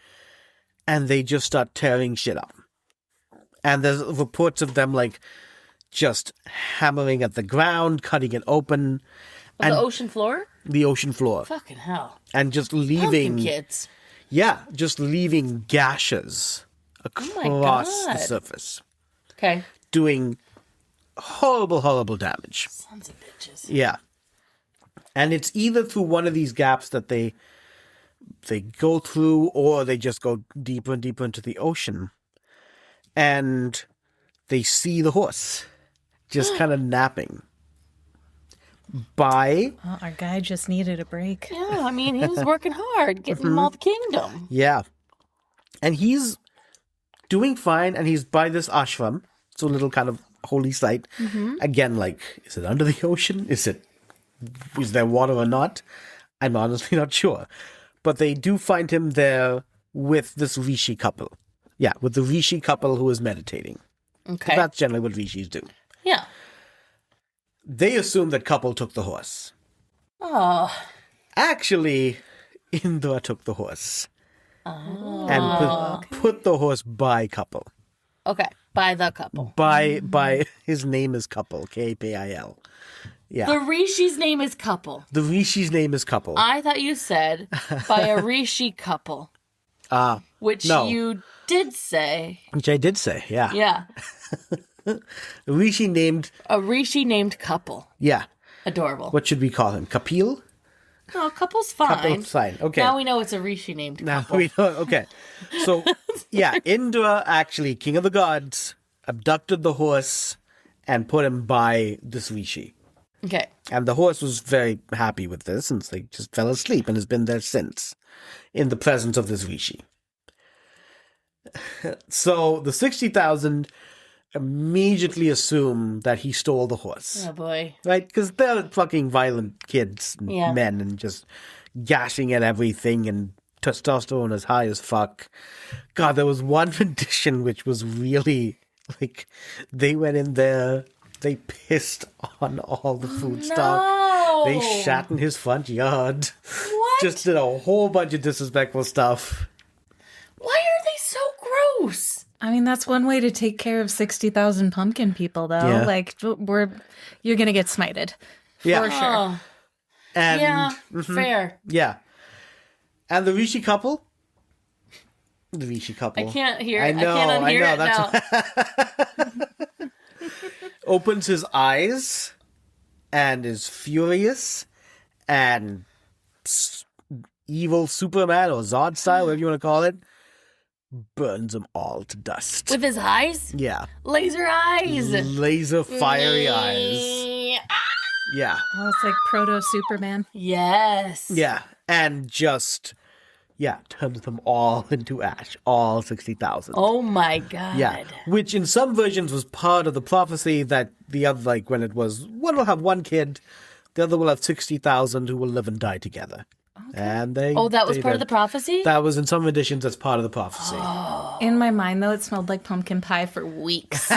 and they just start tearing shit up. And there's reports of them like just hammering at the ground, cutting it open. The ocean floor? The ocean floor. Fucking hell. And just leaving... Pumpkin kids. Yeah, just leaving gashes across the surface. Okay. Doing horrible, horrible damage. Sons of bitches. Yeah. And it's either through one of these gaps that they go through, or they just go deeper and deeper into the ocean. And they see the horse just kind of napping. Well, our guy just needed a break. Yeah, I mean, he was working hard, getting them all the kingdom. Yeah. And he's doing fine, and he's by this ashram. It's a little kind of holy site. Again, like, is it under the ocean? Is there water or not? I'm honestly not sure. But they do find him there with this Rishi couple. Yeah, with the Rishi couple who is meditating. Okay. That's generally what Rishis do. Yeah. They assume that couple took the horse. Oh. Actually, Indra took the horse. And put the horse by couple. Okay. By the couple. By his name is couple. Kapil. Yeah. The Rishi's name is couple. The Rishi's name is couple. I thought you said by a Rishi couple. Which no. you did say. Which I did say, yeah. Yeah. A Rishi named couple. Yeah. Adorable. What should we call him? Kapil? No, couple's fine. Couple's fine. Okay. Now we know it's a Rishi named couple. Now we know. Okay. So, yeah, Indra, actually, king of the gods, abducted the horse and put him by this Rishi. Okay. And the horse was very happy with this, since they just fell asleep and has been there since, in the presence of this Rishi. So the 60,000 immediately assume that he stole the horse. Oh, boy. Right? Because they're fucking violent kids and men and just gashing at everything, and testosterone is high as fuck. God, there was one rendition which was really, like, they went in there, they pissed on all the food stock. They shat in his front yard. What? Just did a whole bunch of disrespectful stuff. Why are they so gross? I mean, that's one way to take care of 60,000 pumpkin people, though. Yeah. Like, you're going to get smited. For Yeah. sure. Oh, And yeah, fair. yeah. And the Rishi couple? The Rishi couple. I can't hear I it. know, I can't unhear I know, it now. opens his eyes and is furious and evil Superman or Zod style, whatever you want to call it, burns them all to dust. With his eyes? Yeah. Laser eyes. Laser fiery eyes. Yeah. Oh, it's like proto-Superman. Yes. Yeah. And just, turns them all into ash. All 60,000. Oh my god. Yeah, which in some versions was part of the prophecy that the other, like when it was, one will have one kid, the other will have 60,000 who will live and die together. Okay. And that was part of the prophecy? That was in some editions as part of the prophecy. In my mind, though, it smelled like pumpkin pie for weeks.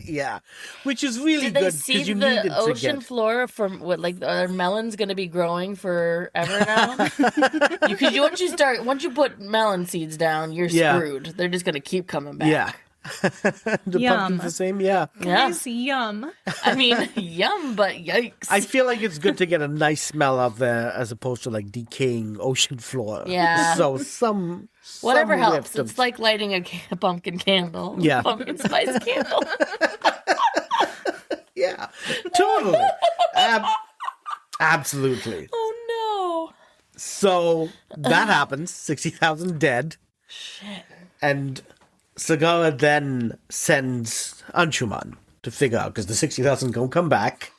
Yeah, which is really Did good they because see you needed the to ocean get... floor from what? Like, are melons going to be growing forever now? Because once you put melon seeds down, you're screwed. They're just going to keep coming back. Yeah, The Yum. pumpkin's the same, yeah. Yeah. Guys, yum. I mean, yum, but yikes. I feel like it's good to get a nice smell out there as opposed to like decaying ocean floor. Yeah. So some Whatever some helps. lift of- It's like lighting a pumpkin candle. Yeah. Pumpkin spice candle. Yeah, totally. Absolutely. Oh So that happens. 60,000 dead. Shit. And Sagara then sends Anshuman to figure out, because the 60,000 don't come back.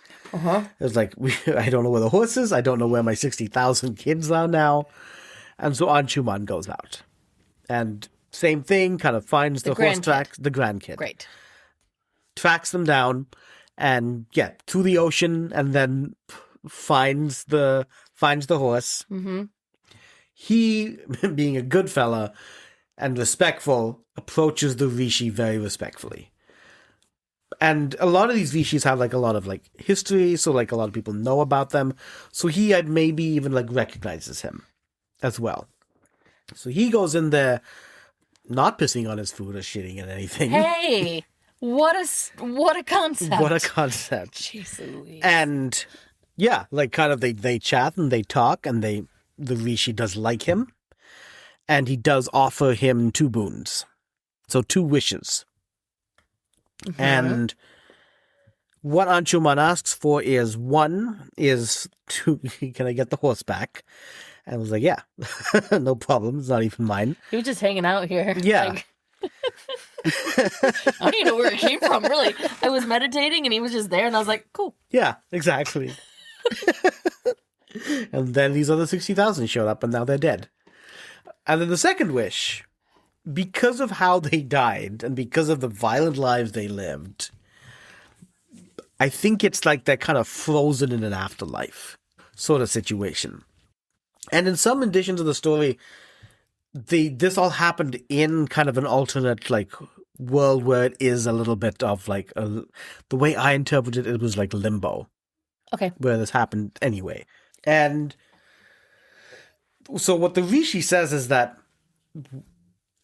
It's like, I don't know where the horse is. I don't know where my 60,000 kids are now. And so Anshuman goes out. And same thing, kind of finds the horse grandkid. tracks, the grandkid. Great. Tracks them down and to the ocean, and then finds the horse. Mm-hmm. He, being a good fella and respectful, approaches the Rishi very respectfully. And a lot of these Rishis have like a lot of like history, so like a lot of people know about them. So he maybe even like recognizes him as well. So he goes in there, not pissing on his food or shitting at anything. Hey, what a concept. What a concept. Jeez Louise. And yeah, like kind of they chat and they talk, and the Rishi does like him, and he does offer him 2 boons. So 2 wishes. Mhm. And what Anshuman asks for is, one is can I get the horse back? And I was like, yeah, no problem. It's not even mine. He was just hanging out here. Yeah. Like, I don't even know where it came from, really. I was meditating and he was just there, and I was like, cool. Yeah, exactly. And then these other 60,000 showed up, and now they're dead. And then the second wish, because of how they died and because of the violent lives they lived, I think it's like they're kind of frozen in an afterlife sort of situation. And in some editions of the story, this all happened in kind of an alternate like world where it is a little bit of like the way I interpreted it was like limbo. Okay. Where this happened anyway. And so what the Rishi says is that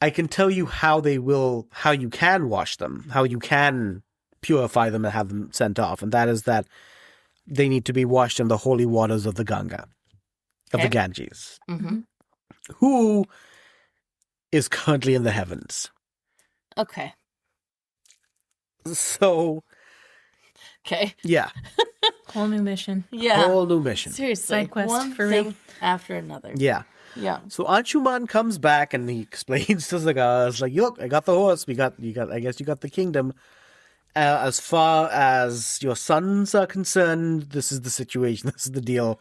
I can tell you how you can wash them, how you can purify them and have them sent off. And that is that they need to be washed in the holy waters of the Ganga, of the Ganges, Mm-hmm. who is currently in the heavens. Okay. So, Okay. yeah, Whole new mission. Yeah. whole new mission. Seriously. Side quest one for thing real. after another. Yeah. Yeah. So Anshuman comes back and he explains to Sagara, it's like, look, I got the horse. I guess you got the kingdom. As far as your sons are concerned, this is the situation. This is the deal.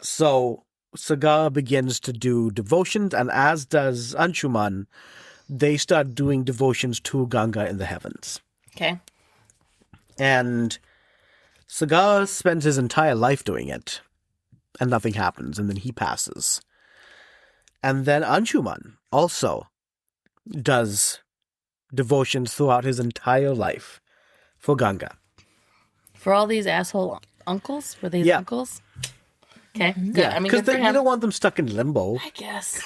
So Sagara begins to do devotions, and as does Anshuman. They start doing devotions to Ganga in the heavens. Okay. And Sagara spends his entire life doing it, and nothing happens, and then he passes. And then Anshuman also does devotions throughout his entire life for Ganga. For all these asshole uncles? Were these Yeah. uncles? Okay. Good. Yeah, I mean, because good for you him. don't want them stuck in limbo. I guess.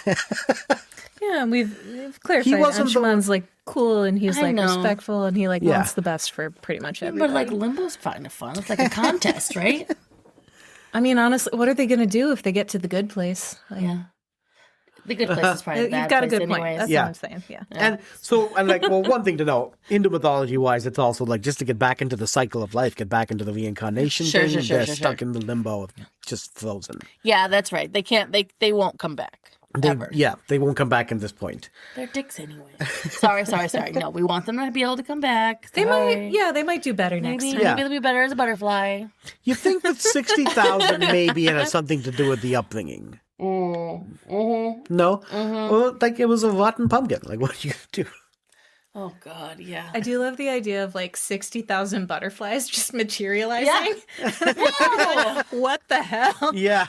Yeah, we've clarified. He wasn't the Anshuman's like cool, and he's I like know. respectful, and he like Yeah. wants the best for pretty much everybody. But like limbo's kind of fun. It's like a contest, right? I mean, honestly, what are they going to do if they get to the good place? Like, Yeah. The good place is probably the bad you've got a place good point. anyways. That's Yeah. what I'm saying. Yeah. And so, and like, well, one thing to know, Hindu mythology-wise, it's also like just to get back into the cycle of life, get back into the reincarnation Sure, thing, sure, they're sure. stuck in the limbo of just frozen. Yeah, that's right. They can't. They won't come back ever. Yeah, they won't come back at this point. They're dicks anyway. Sorry. No, we want them to be able to come back. They Sorry. might, yeah, they might do better next Maybe, time. Yeah. maybe they'll be better as a butterfly. You think that 60,000 maybe it has something to do with the upbringing? Mm-hmm. No? Well, like it was a rotten pumpkin. Like, what are you going to do? Oh God, yeah. I do love the idea of like 60,000 butterflies just materializing. Whoa! What the hell? Yeah.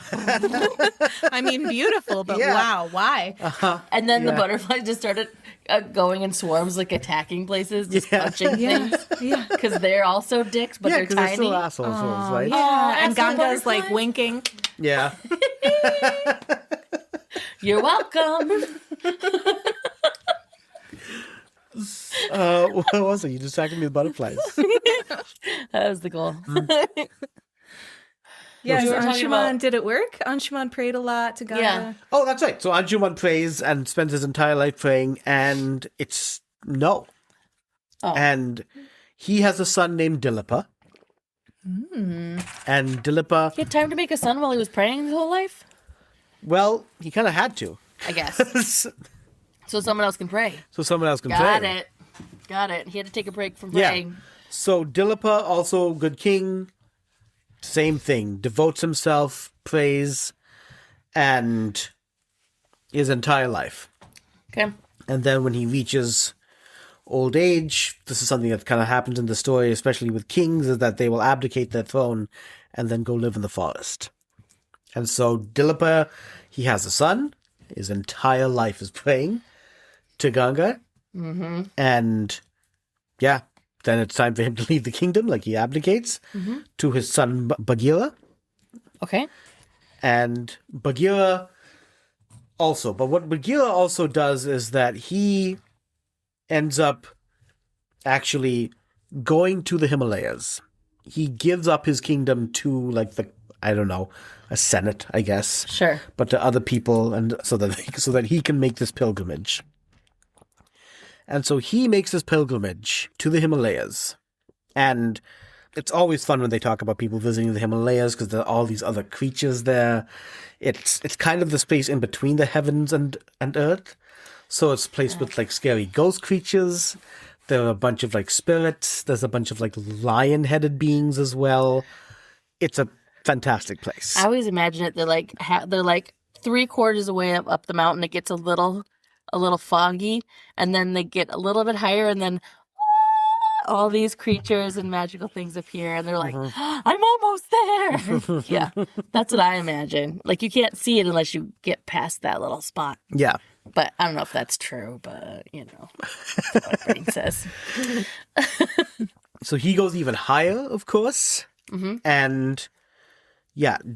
I mean, beautiful, but Yeah. wow, why? And then the Yeah. butterflies just started going in swarms, like attacking places, just Yeah. punching Yeah, things. yeah. Because they're also dicks, but Yeah, they're because they're tiny. still assholes, right? Yeah, and asshole Ganga's like butterflies. winking. Yeah. You're welcome. What was it? You distracted me with butterflies. That was the goal. Yes, we were talking Anshuman, about- did it work? Anshuman prayed a lot to Ganga. Yeah. Oh, that's right. So Anshuman prays and spends his entire life praying, and it's no. Oh. And he has a son named Dilipa. And Dilipa, He had time to make a son while he was praying his whole life? well, he kind of had to. I guess. So someone else can pray. So someone else can Got pray. it. Got it. He had to take a break from Yeah. praying. So Dilipa, also good king, same thing. Devotes himself, prays, and his entire life. Okay. And then when he reaches old age, this is something that kind of happens in the story, especially with kings, is that they will abdicate their throne and then go live in the forest. And so Dilipa, he has a son. His entire life is praying to Ganga. Mm-hmm. And yeah, then it's time for him to leave the kingdom, like he abdicates to his son Bagheera. Okay. And Bagheera also, but what Bagheera also does is that he ends up actually going to the Himalayas. He gives up his kingdom to a senate, I guess. Sure. But to other people, and so that he can make this pilgrimage. And so he makes this pilgrimage to the Himalayas. And it's always fun when they talk about people visiting the Himalayas because there are all these other creatures there. It's kind of the space in between the heavens and earth. So it's a place with like scary ghost creatures. There are a bunch of like spirits. There's a bunch of like lion-headed beings as well. It's a fantastic place. I always imagine it. They're like 3/4 away up the mountain. It gets a little foggy, and then they get a little bit higher, and then all these creatures and magical things appear, and they're like, "I'm almost there." Yeah, that's what I imagine. Like you can't see it unless you get past that little spot. Yeah. But I don't know if that's true. But that's what my brain says. So he goes even higher, of course, and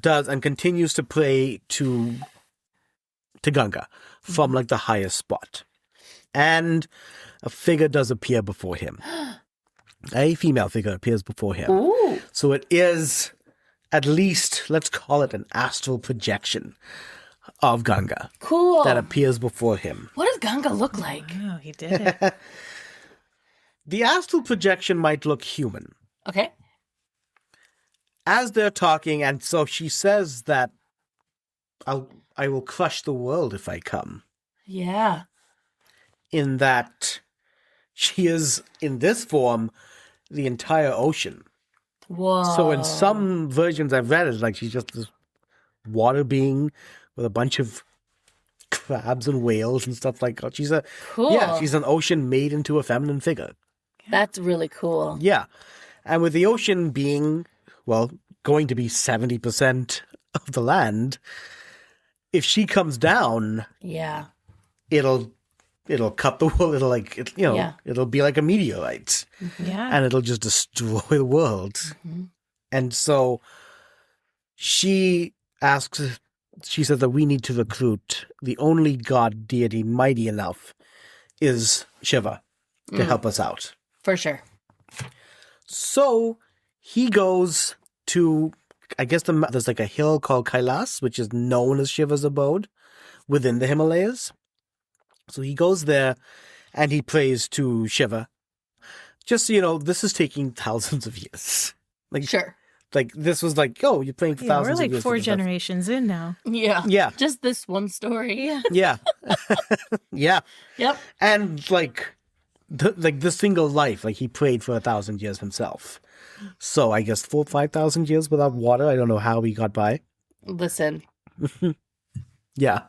does and continues to pray to Ganga from like the highest spot. And a figure does appear before him. A female figure appears before him. Ooh. So it is at least, let's call it an astral projection of Ganga Cool. that appears before him. What does Ganga look like? Oh, he did it. The astral projection might look human. Okay. As they're talking, and so she says that I will crush the world if I come. Yeah. In that she is, in this form, the entire ocean. Whoa. So in some versions I've read, it's like she's just this water being with a bunch of crabs and whales and stuff like that. She's Cool. she's an ocean made into a feminine figure. That's really cool. Yeah. And with the ocean being, well, going to be 70% of the land, if she comes down, Yeah. it'll cut the world. It'll be like a meteorite, Yeah. and it'll just destroy the world. Mm-hmm. And so she says that we need to recruit the only god deity mighty enough is Shiva to help us out. For sure. So he goes to, I guess there's like a hill called Kailas, which is known as Shiva's abode within the Himalayas. So he goes there and he prays to Shiva. Just so you know, this is taking thousands of years. Sure. Like this was like, oh, you're praying for Yeah, we're thousands of like years. 4 for this stuff. generations in now. Yeah. Yeah. Just this one story. Yeah. Yeah. Yeah. Yep. And like the single life, like he prayed for 1,000 years himself. So I guess 4,000 or 5,000 years without water. I don't know how he got by. Listen. Yeah.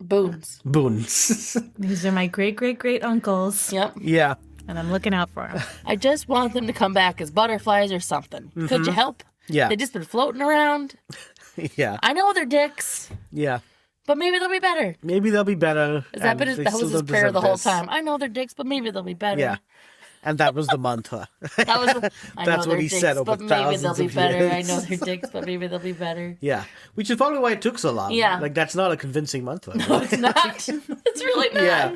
Boons. Boons. These are my great uncles, Yep. Yeah. and I'm looking out for them. I just want them to come back as butterflies or something. Could you help? Yeah. They've just been floating around. Yeah. I know they're dicks, Yeah. but maybe they'll be better. Maybe they'll be better. That was his prayer the whole time. I know they're dicks, but maybe they'll be better. Yeah. And that was the mantra. That was. I That's know what they're he dicks, said over but maybe they'll thousands be of better. I years. know they're dicks, but maybe they'll be better. Yeah. Which is probably why it took so long. Yeah. Like, that's not a convincing mantra. No, it's not. It's really not. Yeah.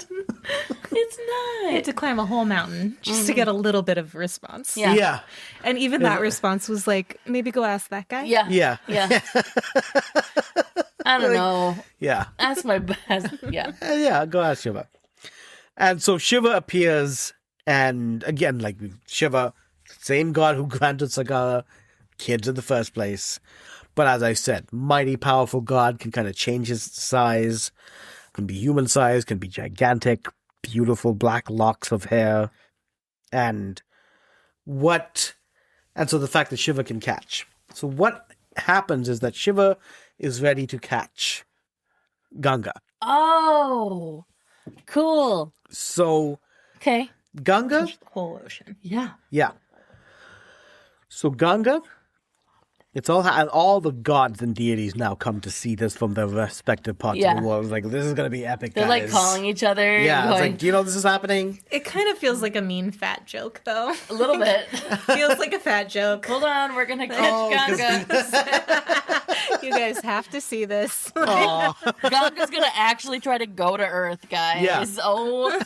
It's You not. had to climb a whole mountain just to get a little bit of response. Yeah. Yeah. And even that response was like, maybe go ask that guy. Yeah. Yeah. Yeah. I don't know. Yeah. Ask my best. Yeah. Yeah, go ask Shiva. And so Shiva appears, and again, like Shiva, same god who granted Sagara kids in the first place. But as I said, mighty powerful god, can kind of change his size, can be human size, can be gigantic, beautiful black locks of hair. And so the fact that Shiva can catch. So what happens is that Shiva is ready to catch Ganga. Oh, cool. So Okay. Ganga, The whole ocean. Yeah. yeah. So Ganga, it's all the gods and deities now come to see this from their respective parts of Yeah. the world. It's like, this is going to be epic, They're guys. like calling each other. Yeah, it's Going, like, do you know this is happening? It kind of feels like a mean fat joke, though. a little bit. Feels like a fat joke. Hold on, we're gonna catch Ganga. You guys have to see this. Aw. Ganga's gonna actually try to go to Earth, guys. Yeah. Oh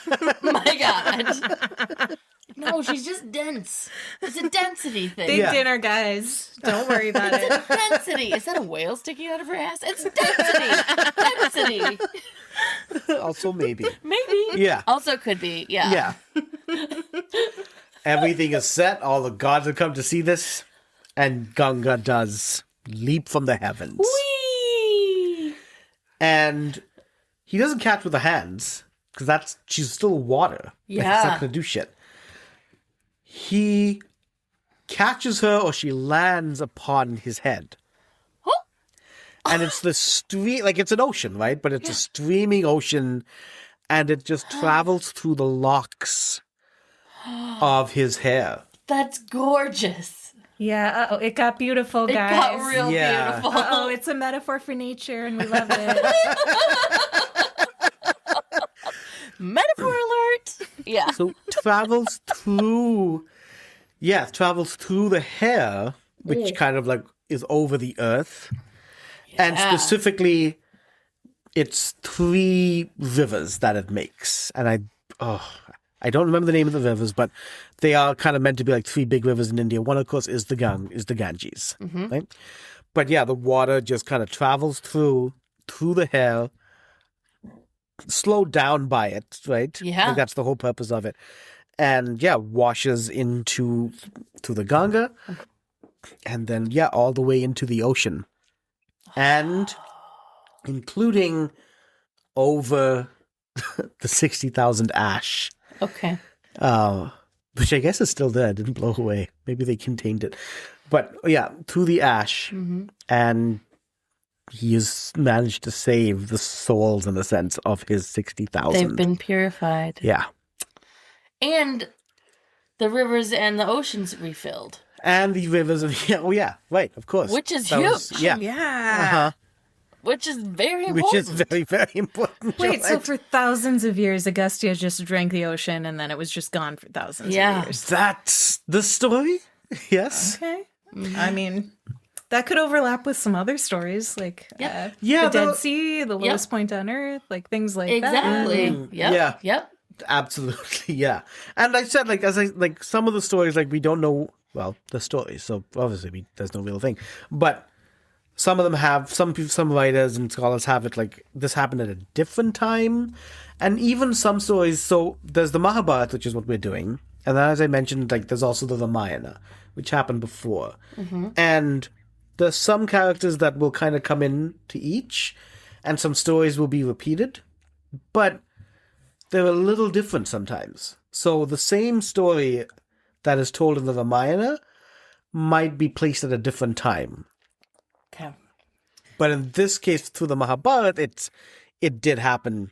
my god. No, she's just dense. It's a density thing. Big Yeah. dinner, guys. Don't worry about it. It's a density. Is that a whale sticking out of her ass? It's density. Density. Also, maybe. Maybe. Yeah. Also could be. Yeah. Yeah. Everything is set. All the gods have come to see this. And Ganga does leap from the heavens. Whee! And he doesn't catch with the hands, because she's still water. Like, it's Yeah. not going to do shit. He catches her, or she lands upon his head. Huh? And it's the stream, like it's an ocean, right? But it's a streaming ocean, and it just travels through the locks of his hair. That's gorgeous. Yeah, uh-oh, it got beautiful, It guys. got real Yeah. beautiful. Uh-oh, it's a metaphor for nature, and we love it. Metaphor alert. Yeah. So travels through the hair, which kind of like is over the earth. And Yeah. specifically, it's 3 rivers that it makes. And I don't remember the name of the rivers, but they are kind of meant to be like 3 big rivers in India. One, of course, is the Ganges, right? But yeah, the water just kind of travels through the hair, slowed down by it, right? Yeah. Like that's the whole purpose of it. And yeah, washes to the Ganga, and then all the way into the ocean, and including over the 60,000 ash, Okay. which I guess is still there. It didn't blow away. Maybe they contained it, but yeah, through the ash, and he has managed to save the souls, in a sense, of his 60,000. They've been purified. Yeah. And the rivers and the oceans refilled. And the rivers of right, of course. Which is That was- huge. yeah. Yeah. Uh-huh. Which is very Which important. is very, very important. Wait, so right? for thousands of years, Agastya just drank the ocean, and then it was just gone for thousands Yeah. of years. That's the story? Yes. Okay. I mean, that could overlap with some other stories, like Yep. Yeah, the the- Dead Sea, the lowest point on Earth, like things like Exactly. Mm, Yep. yeah. Yep. Absolutely, yeah. And I said, like some of the stories, like we don't know, well, the stories, so obviously there's no real thing. But some of them have, some writers and scholars have it like this happened at a different time. And even some stories, so there's the Mahabharata, which is what we're doing. And then, as I mentioned, like there's also the Ramayana, which happened before. And there's some characters that will kind of come in to each, and some stories will be repeated. But they're a little different sometimes. So the same story that is told in the Ramayana might be placed at a different time. Okay. But in this case, through the Mahabharata, it did happen,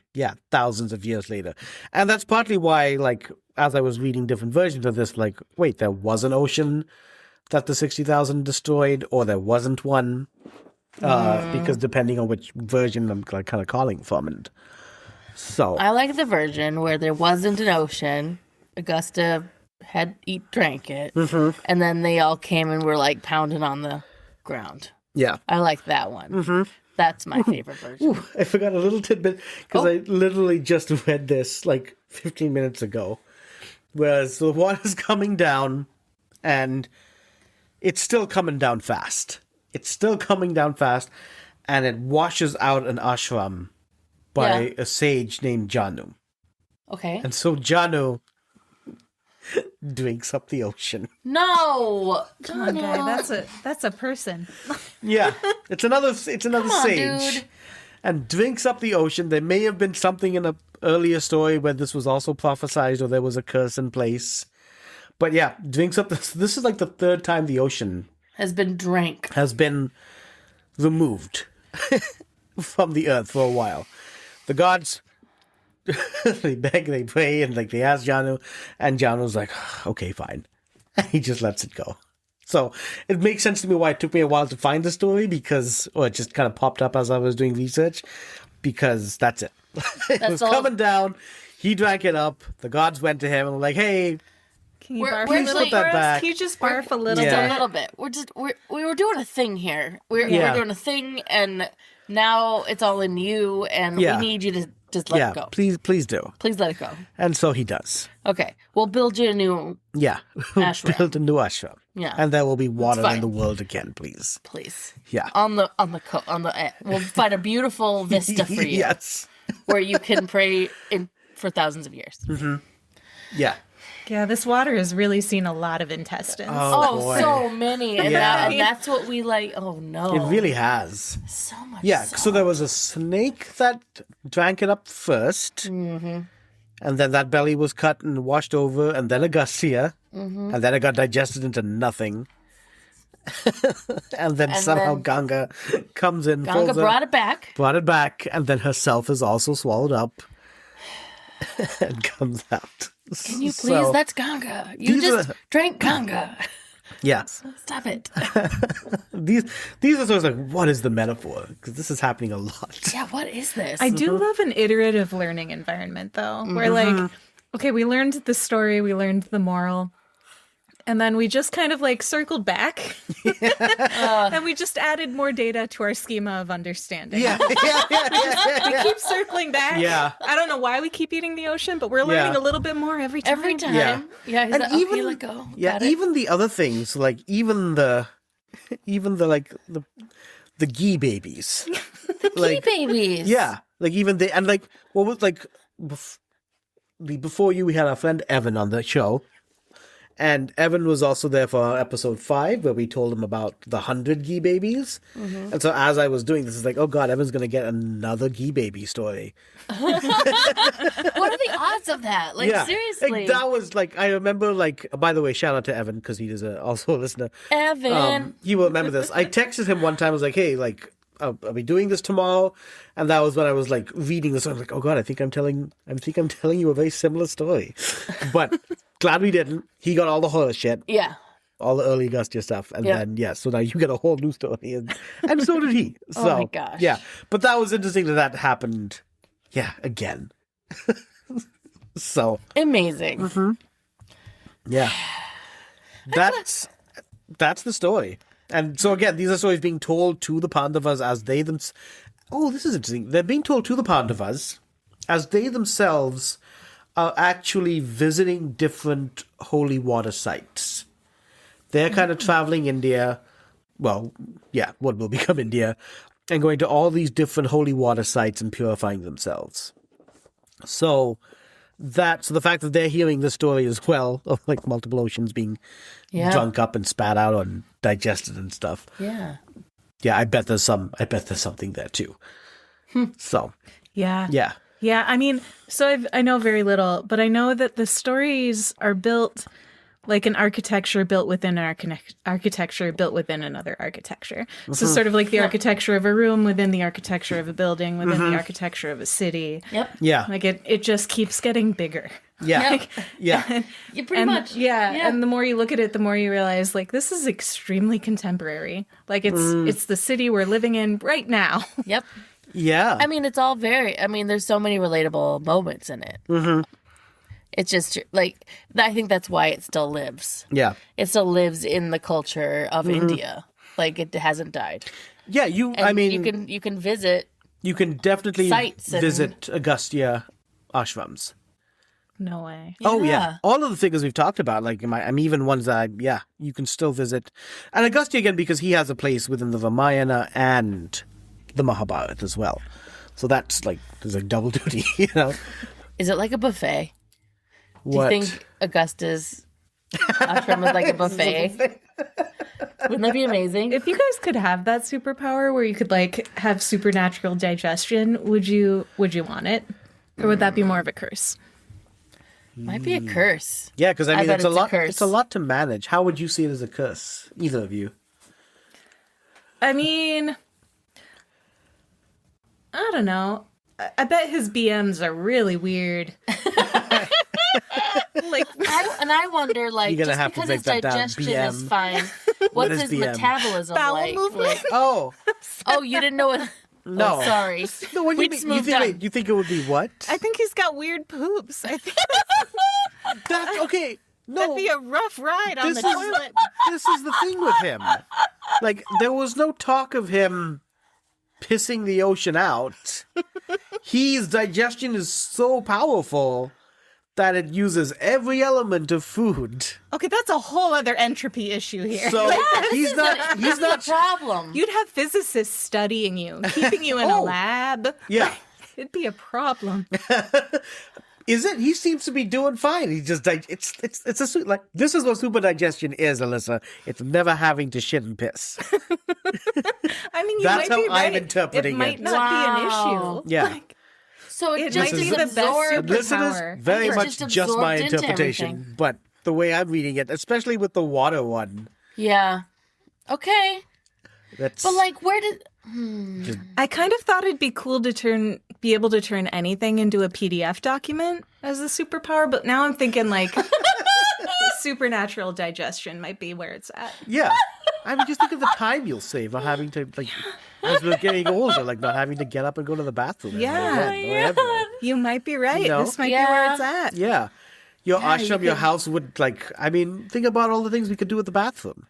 thousands of years later. And that's partly why, like, as I was reading different versions of this, like, wait, there was an ocean that the 60,000 destroyed, or there wasn't one, because depending on which version I'm like, kind of calling from. And so, I like the version where there wasn't an ocean. Augusta drank it, and then they all came and were like pounding on the ground. yeah. I like that one. That's my favorite version. Ooh, I forgot a little tidbit because I literally just read this like 15 minutes ago. Whereas the water's coming down and it's still coming down fast. It's still coming down fast and it washes out an ashram by a sage named Janu. Okay. And so Janu drinks up the ocean. No! Come on, guy. That's a person. Yeah. It's another sage. Dude. And drinks up the ocean. There may have been something in an earlier story where this was also prophesized or there was a curse in place. But yeah, drinks up this is like the third time the ocean Has been drank. has been removed from the earth for a while. The gods they beg, they pray, and like they ask Janu, and Janu's like, okay, fine. And he just lets it go. So it makes sense to me why it took me a while to find the story or it just kind of popped up as I was doing research, because that's it. It was coming down. He drank it up. The gods went to him and were like, hey, Can you barf we're a little put that for back. us? Can you just barf a little Just Yeah. a bit? little bit. We were doing a thing here. We're Yeah. doing a thing, and now it's all in you, and Yeah. we need you to just let it go. please do. Please let it go. And so he does. Okay. We'll build you a new Yeah. Ashram. Build a new ashram. Yeah. And there will be water fine. in the world again, please. place. Yeah. We'll find a beautiful vista for you Yes. where you can pray for thousands of years. Yeah. Yeah, this water has really seen a lot of intestines. Oh, boy. so many. And, Yeah. and that's what we like. Oh, no. It really has. So much. Yeah, so there was a snake that drank it up first, and then that belly was cut and washed over, and then Agastya, and then it got digested into nothing. and then somehow then Ganga comes in, Ganga brought it back. brought it back, and then herself is also swallowed up and comes out. Can you please? That's Ganga. You these just are- drank Ganga. Yeah, Stop it. these are sort of like, what is the metaphor? Because this is happening a lot. Yeah, what is this? I do love an iterative learning environment, though, where like, okay, we learned the story, we learned the moral, and then we just kind of like circled back, and we just added more data to our schema of understanding. Yeah. We keep circling back. Yeah. I don't know why we keep eating the ocean, but we're learning Yeah. a little bit more every time. Every time. Yeah. Yeah, he's And like, okay, even let go. yeah, Got it. even the other things, like even the like the ghee babies, Key babies. yeah, like even they and like what was like before you we had our friend Evan on the show, and Evan was also there for episode 5 where we told him about the 100 ghee babies, and so as I was doing this, it's like, oh god, Evan's gonna get another ghee baby story. What are the odds of that? Like, seriously. like, that was like I remember like. By the way, shout out to Evan because he is also a listener. Evan. He will remember this. I texted him one time. I was like, "Hey, like, are we doing this tomorrow?" And that was when I was like reading this. I was like, "Oh God, I think I'm telling you a very similar story." But glad we didn't. He got all the horror shit, Yeah. all the early Agastya stuff, and Yeah. then so now you get a whole new story, and so did he. So, Oh my gosh. Yeah, but that was interesting that happened. Yeah, again. So Amazing. yeah, that's the story. And so again, these are stories being told to the Pandavas as they Oh, this is interesting. They're being told to the Pandavas as they themselves are actually visiting different holy water sites. They're kind of traveling India, well, yeah, what will become India, and going to all these different holy water sites and purifying themselves. So the fact that they're hearing the story as well of like multiple oceans being drunk up and spat out and digested and stuff. Yeah. Yeah, I bet there's something there too. So Yeah. yeah. Yeah, I mean, so I know very little, but I know that the stories are built like an architecture built within an architecture built within another architecture. So sort of like the architecture of a room within the architecture of a building within the architecture of a city. Yep. Yeah. Like it just keeps getting bigger. Yeah. Yep. Yeah. You pretty much. Yeah, and the more you look at it, the more you realize like this is extremely contemporary. Like it's the city we're living in right now. Yep. Yeah. I mean, it's all there's so many relatable moments in it. Mm-hmm. It's just like, I think that's why it still lives. Yeah. It still lives in the culture of India. Like, it hasn't died. Yeah, And you can visit. you can definitely Sites and- visit Agastya ashrams. No way. Oh yeah, Yeah. all of the figures we've talked about, like even ones that you can still visit, and Agastya again because he has a place within the Ramayana and the Mahabharata as well. So that's like there's a double duty, you know. Is it like a buffet? What? Do you think Augusta's ashram is like a buffet? Wouldn't that be amazing? If you guys could have that superpower where you could like have supernatural digestion, would you want it? Or would that be more of a curse? Might be a curse. Yeah, because I mean bet it's a it's a lot. curse. It's a lot to manage. How would you see it as a curse? Either of you? I mean, I don't know. I bet his BMs are really weird. Like, I wonder, like, You're gonna just have to because break his that down. digestion is BM. fine, what's is his BM? metabolism Bowel like? movement? Like, Oh oh, you didn't know it? no! Oh, sorry. No, what do We you just mean? moved on. You think it would be what? I think he's got weird poops. I think That's okay. No, that'd be a rough ride on the This is- toilet. this is the thing with him. Like, there was no talk of him pissing the ocean out. His digestion is so powerful that it uses every element of food. Okay, that's a whole other entropy issue here. So This he's is not. the problem. You'd have physicists studying you, keeping you in a Oh. lab. Yeah. It'd be a problem. Is it? He seems to be doing fine. He just it's a like this is what super digestion is, Alyssa. It's never having to shit and piss. I mean, you That's might be how I'm right. interpreting it. might it. not Wow. be an issue. Yeah. Like, So it It just might is be the best absorbed. super- Listen, is Superpower. very It's much just just my absorbed into interpretation, everything. but the way I'm reading it, especially with the water one, Yeah. Okay. that's But like, where did? I kind of thought it'd be cool to be able to turn anything into a PDF document as a superpower, but now I'm thinking like supernatural digestion might be where it's at. yeah. I mean, just think of the time you'll save on having to like as we're getting older, like not having to get up and go to the bathroom. Yeah. Whatever. You might be right. You know? This might be where Yeah. it's at. Yeah. Your Yeah, you ashram, your could- house would like. I mean, think about all the things we could do with the bathroom.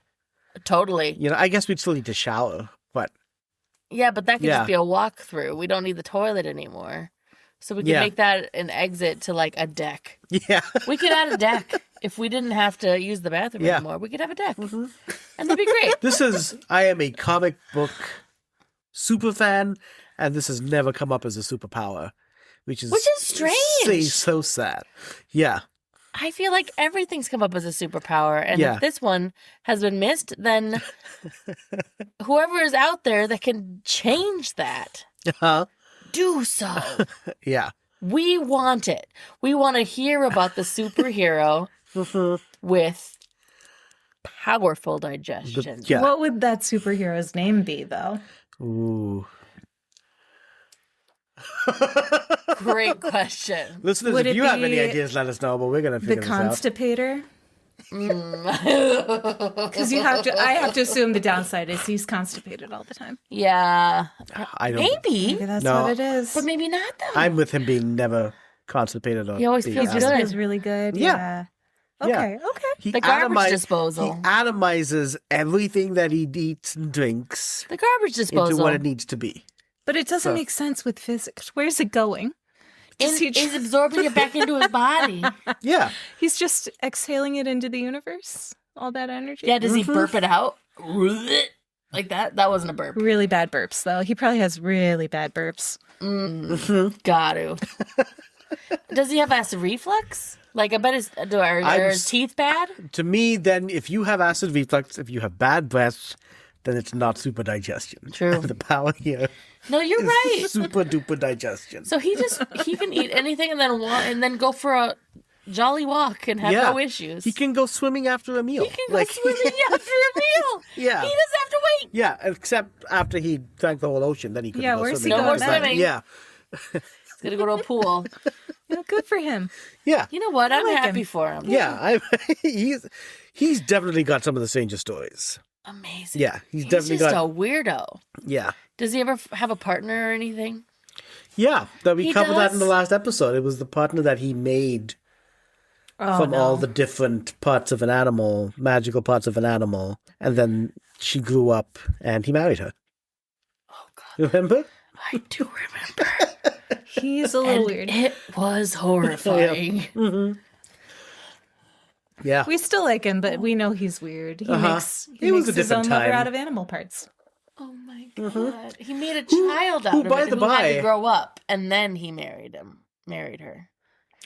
Totally. You know, I guess we'd still need to shower, but Yeah, but that could Yeah. just be a walkthrough. We don't need the toilet anymore. So we could Yeah. make that an exit to like a deck. yeah, We could add a deck. If we didn't have to use the bathroom Yeah. anymore, we could have a deck. And that'd be great. this is. I am a comic book super fan, and this has never come up as a superpower, which is strange. so sad. Yeah, I feel like everything's come up as a superpower. And Yeah. if this one has been missed, then whoever is out there that can change that, huh? do so. Yeah. We want it. We want to hear about the superhero with powerful digestion. Yeah. What would that superhero's name be, though? Ooh. Great question. Listeners, Would if it you have any be ideas, let us know. But we're gonna The figure this out. Constipator? Because I have to assume the downside is he's constipated all the time. Yeah. I don't. Maybe. Maybe that's No. what it is. But maybe not, though. I'm with him being never constipated or He always being feels out. just good. feels really good. Yeah. Yeah. Yeah. Okay. Okay. He The garbage atomize- disposal. He atomizes everything that he eats and drinks The garbage disposal into what it needs to be. But it doesn't So- make sense with physics. Where's it going? Does he is absorbing it back into his body. Yeah. He's just exhaling it into the universe. All that energy. Yeah, does he burp it out? Like that? That wasn't a burp. Really bad burps, though. He probably has really bad burps. Got to. Does he have acid reflux? Like, I bet are his teeth bad? To me, then, if you have acid reflux, if you have bad breath, then it's not super digestion. True. The power here No, you're is right. super duper digestion. So he can eat anything and then go for a jolly walk and have Yeah. no issues. He can go swimming after a meal. He can go swimming after a meal. Yeah. He doesn't have to wait. Yeah, except after he drank the whole ocean, then he couldn't Yeah, go where's he swimming. No more going then? swimming. Yeah. He's gonna go to a pool. You know, good for him. Yeah. You know what? I'm like happy him. for him. Yeah. He's definitely got some of the strangest stories. Amazing. Yeah. He's He's definitely just got. a weirdo. Yeah. Does he ever have a partner or anything? Yeah. That we He covered that in the does? last episode. It was the partner that he made Oh, from no. all the different parts of an animal, magical parts of an animal. And then she grew up and he married her. Remember? I do remember. He's a little weird. It was horrifying. Yeah. We still like him, but we know he's weird. He makes It was makes a his own different lover time. out of animal parts. Oh my god. He made a child out who, of by it the who had by- to grow up, and then he married her.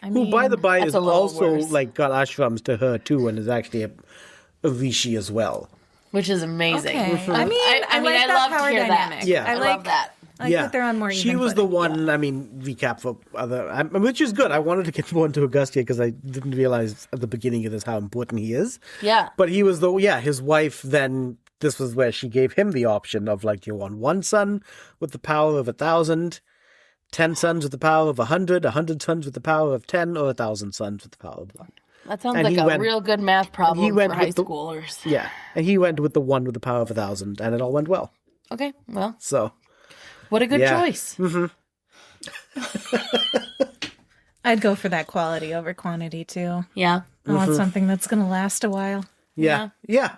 I Who, by the by, that's is a little also worse. like got ashrams to her too, and is actually a Rishi as well. Which is amazing. Okay. I mean, I like that love to power hear dynamic. that. Yeah. I like love that. I like that they're on more even She was the footing. one. I mean, recap for other, which is good. I wanted to get more into Agastya because I didn't realize at the beginning of this how important he is. Yeah. But he was his wife. Then this was where she gave him the option of like, you want one son with the power of 1,000, 10 sons with the power of 100, 100 sons with the power of 10, or 1,000 sons with the power of 1. That sounds And like he a went- real good math problem he went for high with the- schoolers. Yeah, and he went with the one with the power of 1,000, and it all went well. Okay, well, So what a good Yeah. choice. I'd go for that quality over quantity too. Yeah. I want something that's going to last a while. yeah. I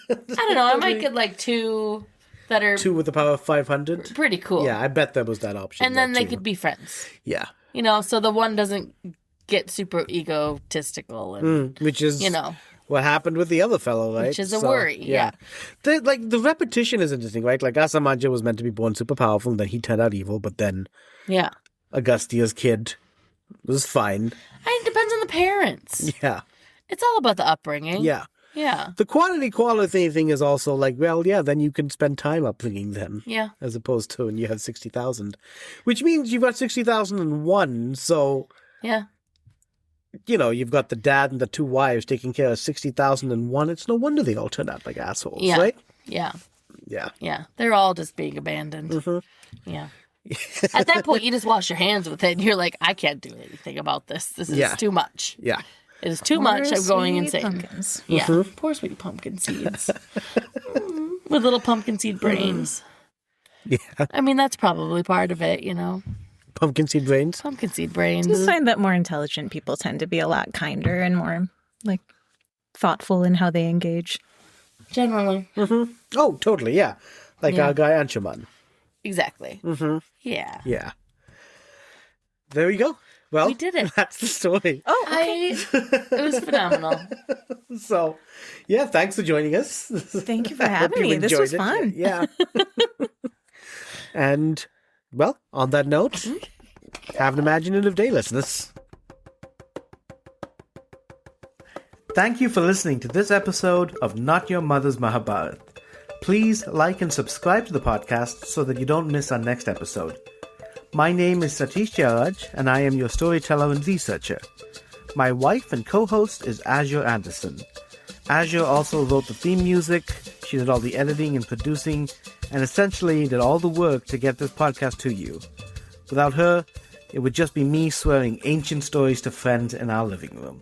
don't know. I might get like two that are 2 with the power of 500. pretty cool. Yeah, I bet there was that option. And then there, they too. could be friends. Yeah. So the one doesn't get super egotistical and, Which is you know, what happened with the other fellow, right? which is a worry. Yeah. The repetition is interesting, right? Like Asamaja was meant to be born super powerful, and then he turned out evil, but then Yeah. Agastya's kid was fine. It depends on the parents. Yeah. It's all about the upbringing. Yeah. Yeah. The quality thing is also like, well, yeah, then you can spend time upbringing them. Yeah. As opposed to when you have 60,000. Which means you've got 60,001, so Yeah. you've got the dad and the 2 wives taking care of 60,001. It's no wonder they all turn out like assholes, Yeah. right? Yeah. Yeah. Yeah. They're all just being abandoned. Mm-hmm. Yeah. At that point, you just wash your hands with it and you're like, I can't do anything about this. This is Yeah. too much. Yeah. It is too much. I'm going Sweet insane. pumpkins. Yeah. Mm-hmm. Poor sweet pumpkin seeds. With little pumpkin seed brains. Yeah. I mean, that's probably part of it, Pumpkin seed brains. Pumpkin seed brains. I just find that more intelligent people tend to be a lot kinder and more like thoughtful in how they engage. Generally. Oh, totally, yeah. Like Yeah. our guy Anshuman. Exactly. Yeah. Yeah. There we go. Well, We did it. That's the story. Oh, okay. It was phenomenal. So, yeah, thanks for joining us. Thank you for I hope having you me. This enjoyed was it. fun. Yeah. And, well, on that note, have an imaginative day, listeners. Thank you for listening to this episode of Not Your Mother's Mahabharat. Please like and subscribe to the podcast so that you don't miss our next episode. My name is Satish Jayaraj, and I am your storyteller and researcher. My wife and co-host is Azure Anderson. Azure also wrote the theme music, she did all the editing and producing, and essentially did all the work to get this podcast to you. Without her, it would just be me swearing ancient stories to friends in our living room.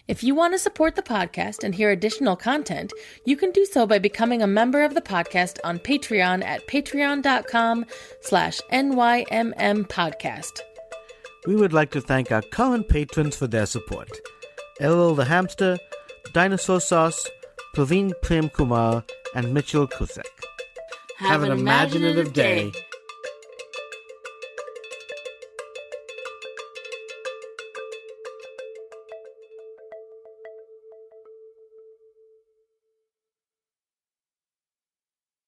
If you want to support the podcast and hear additional content, you can do so by becoming a member of the podcast on Patreon at patreon.com/NYMM podcast. We would like to thank our current patrons for their support. Errol the Hamster, Dinosaur Sauce, Praveen Prem Kumar, and Mitchell Kusek. Have an imaginative day.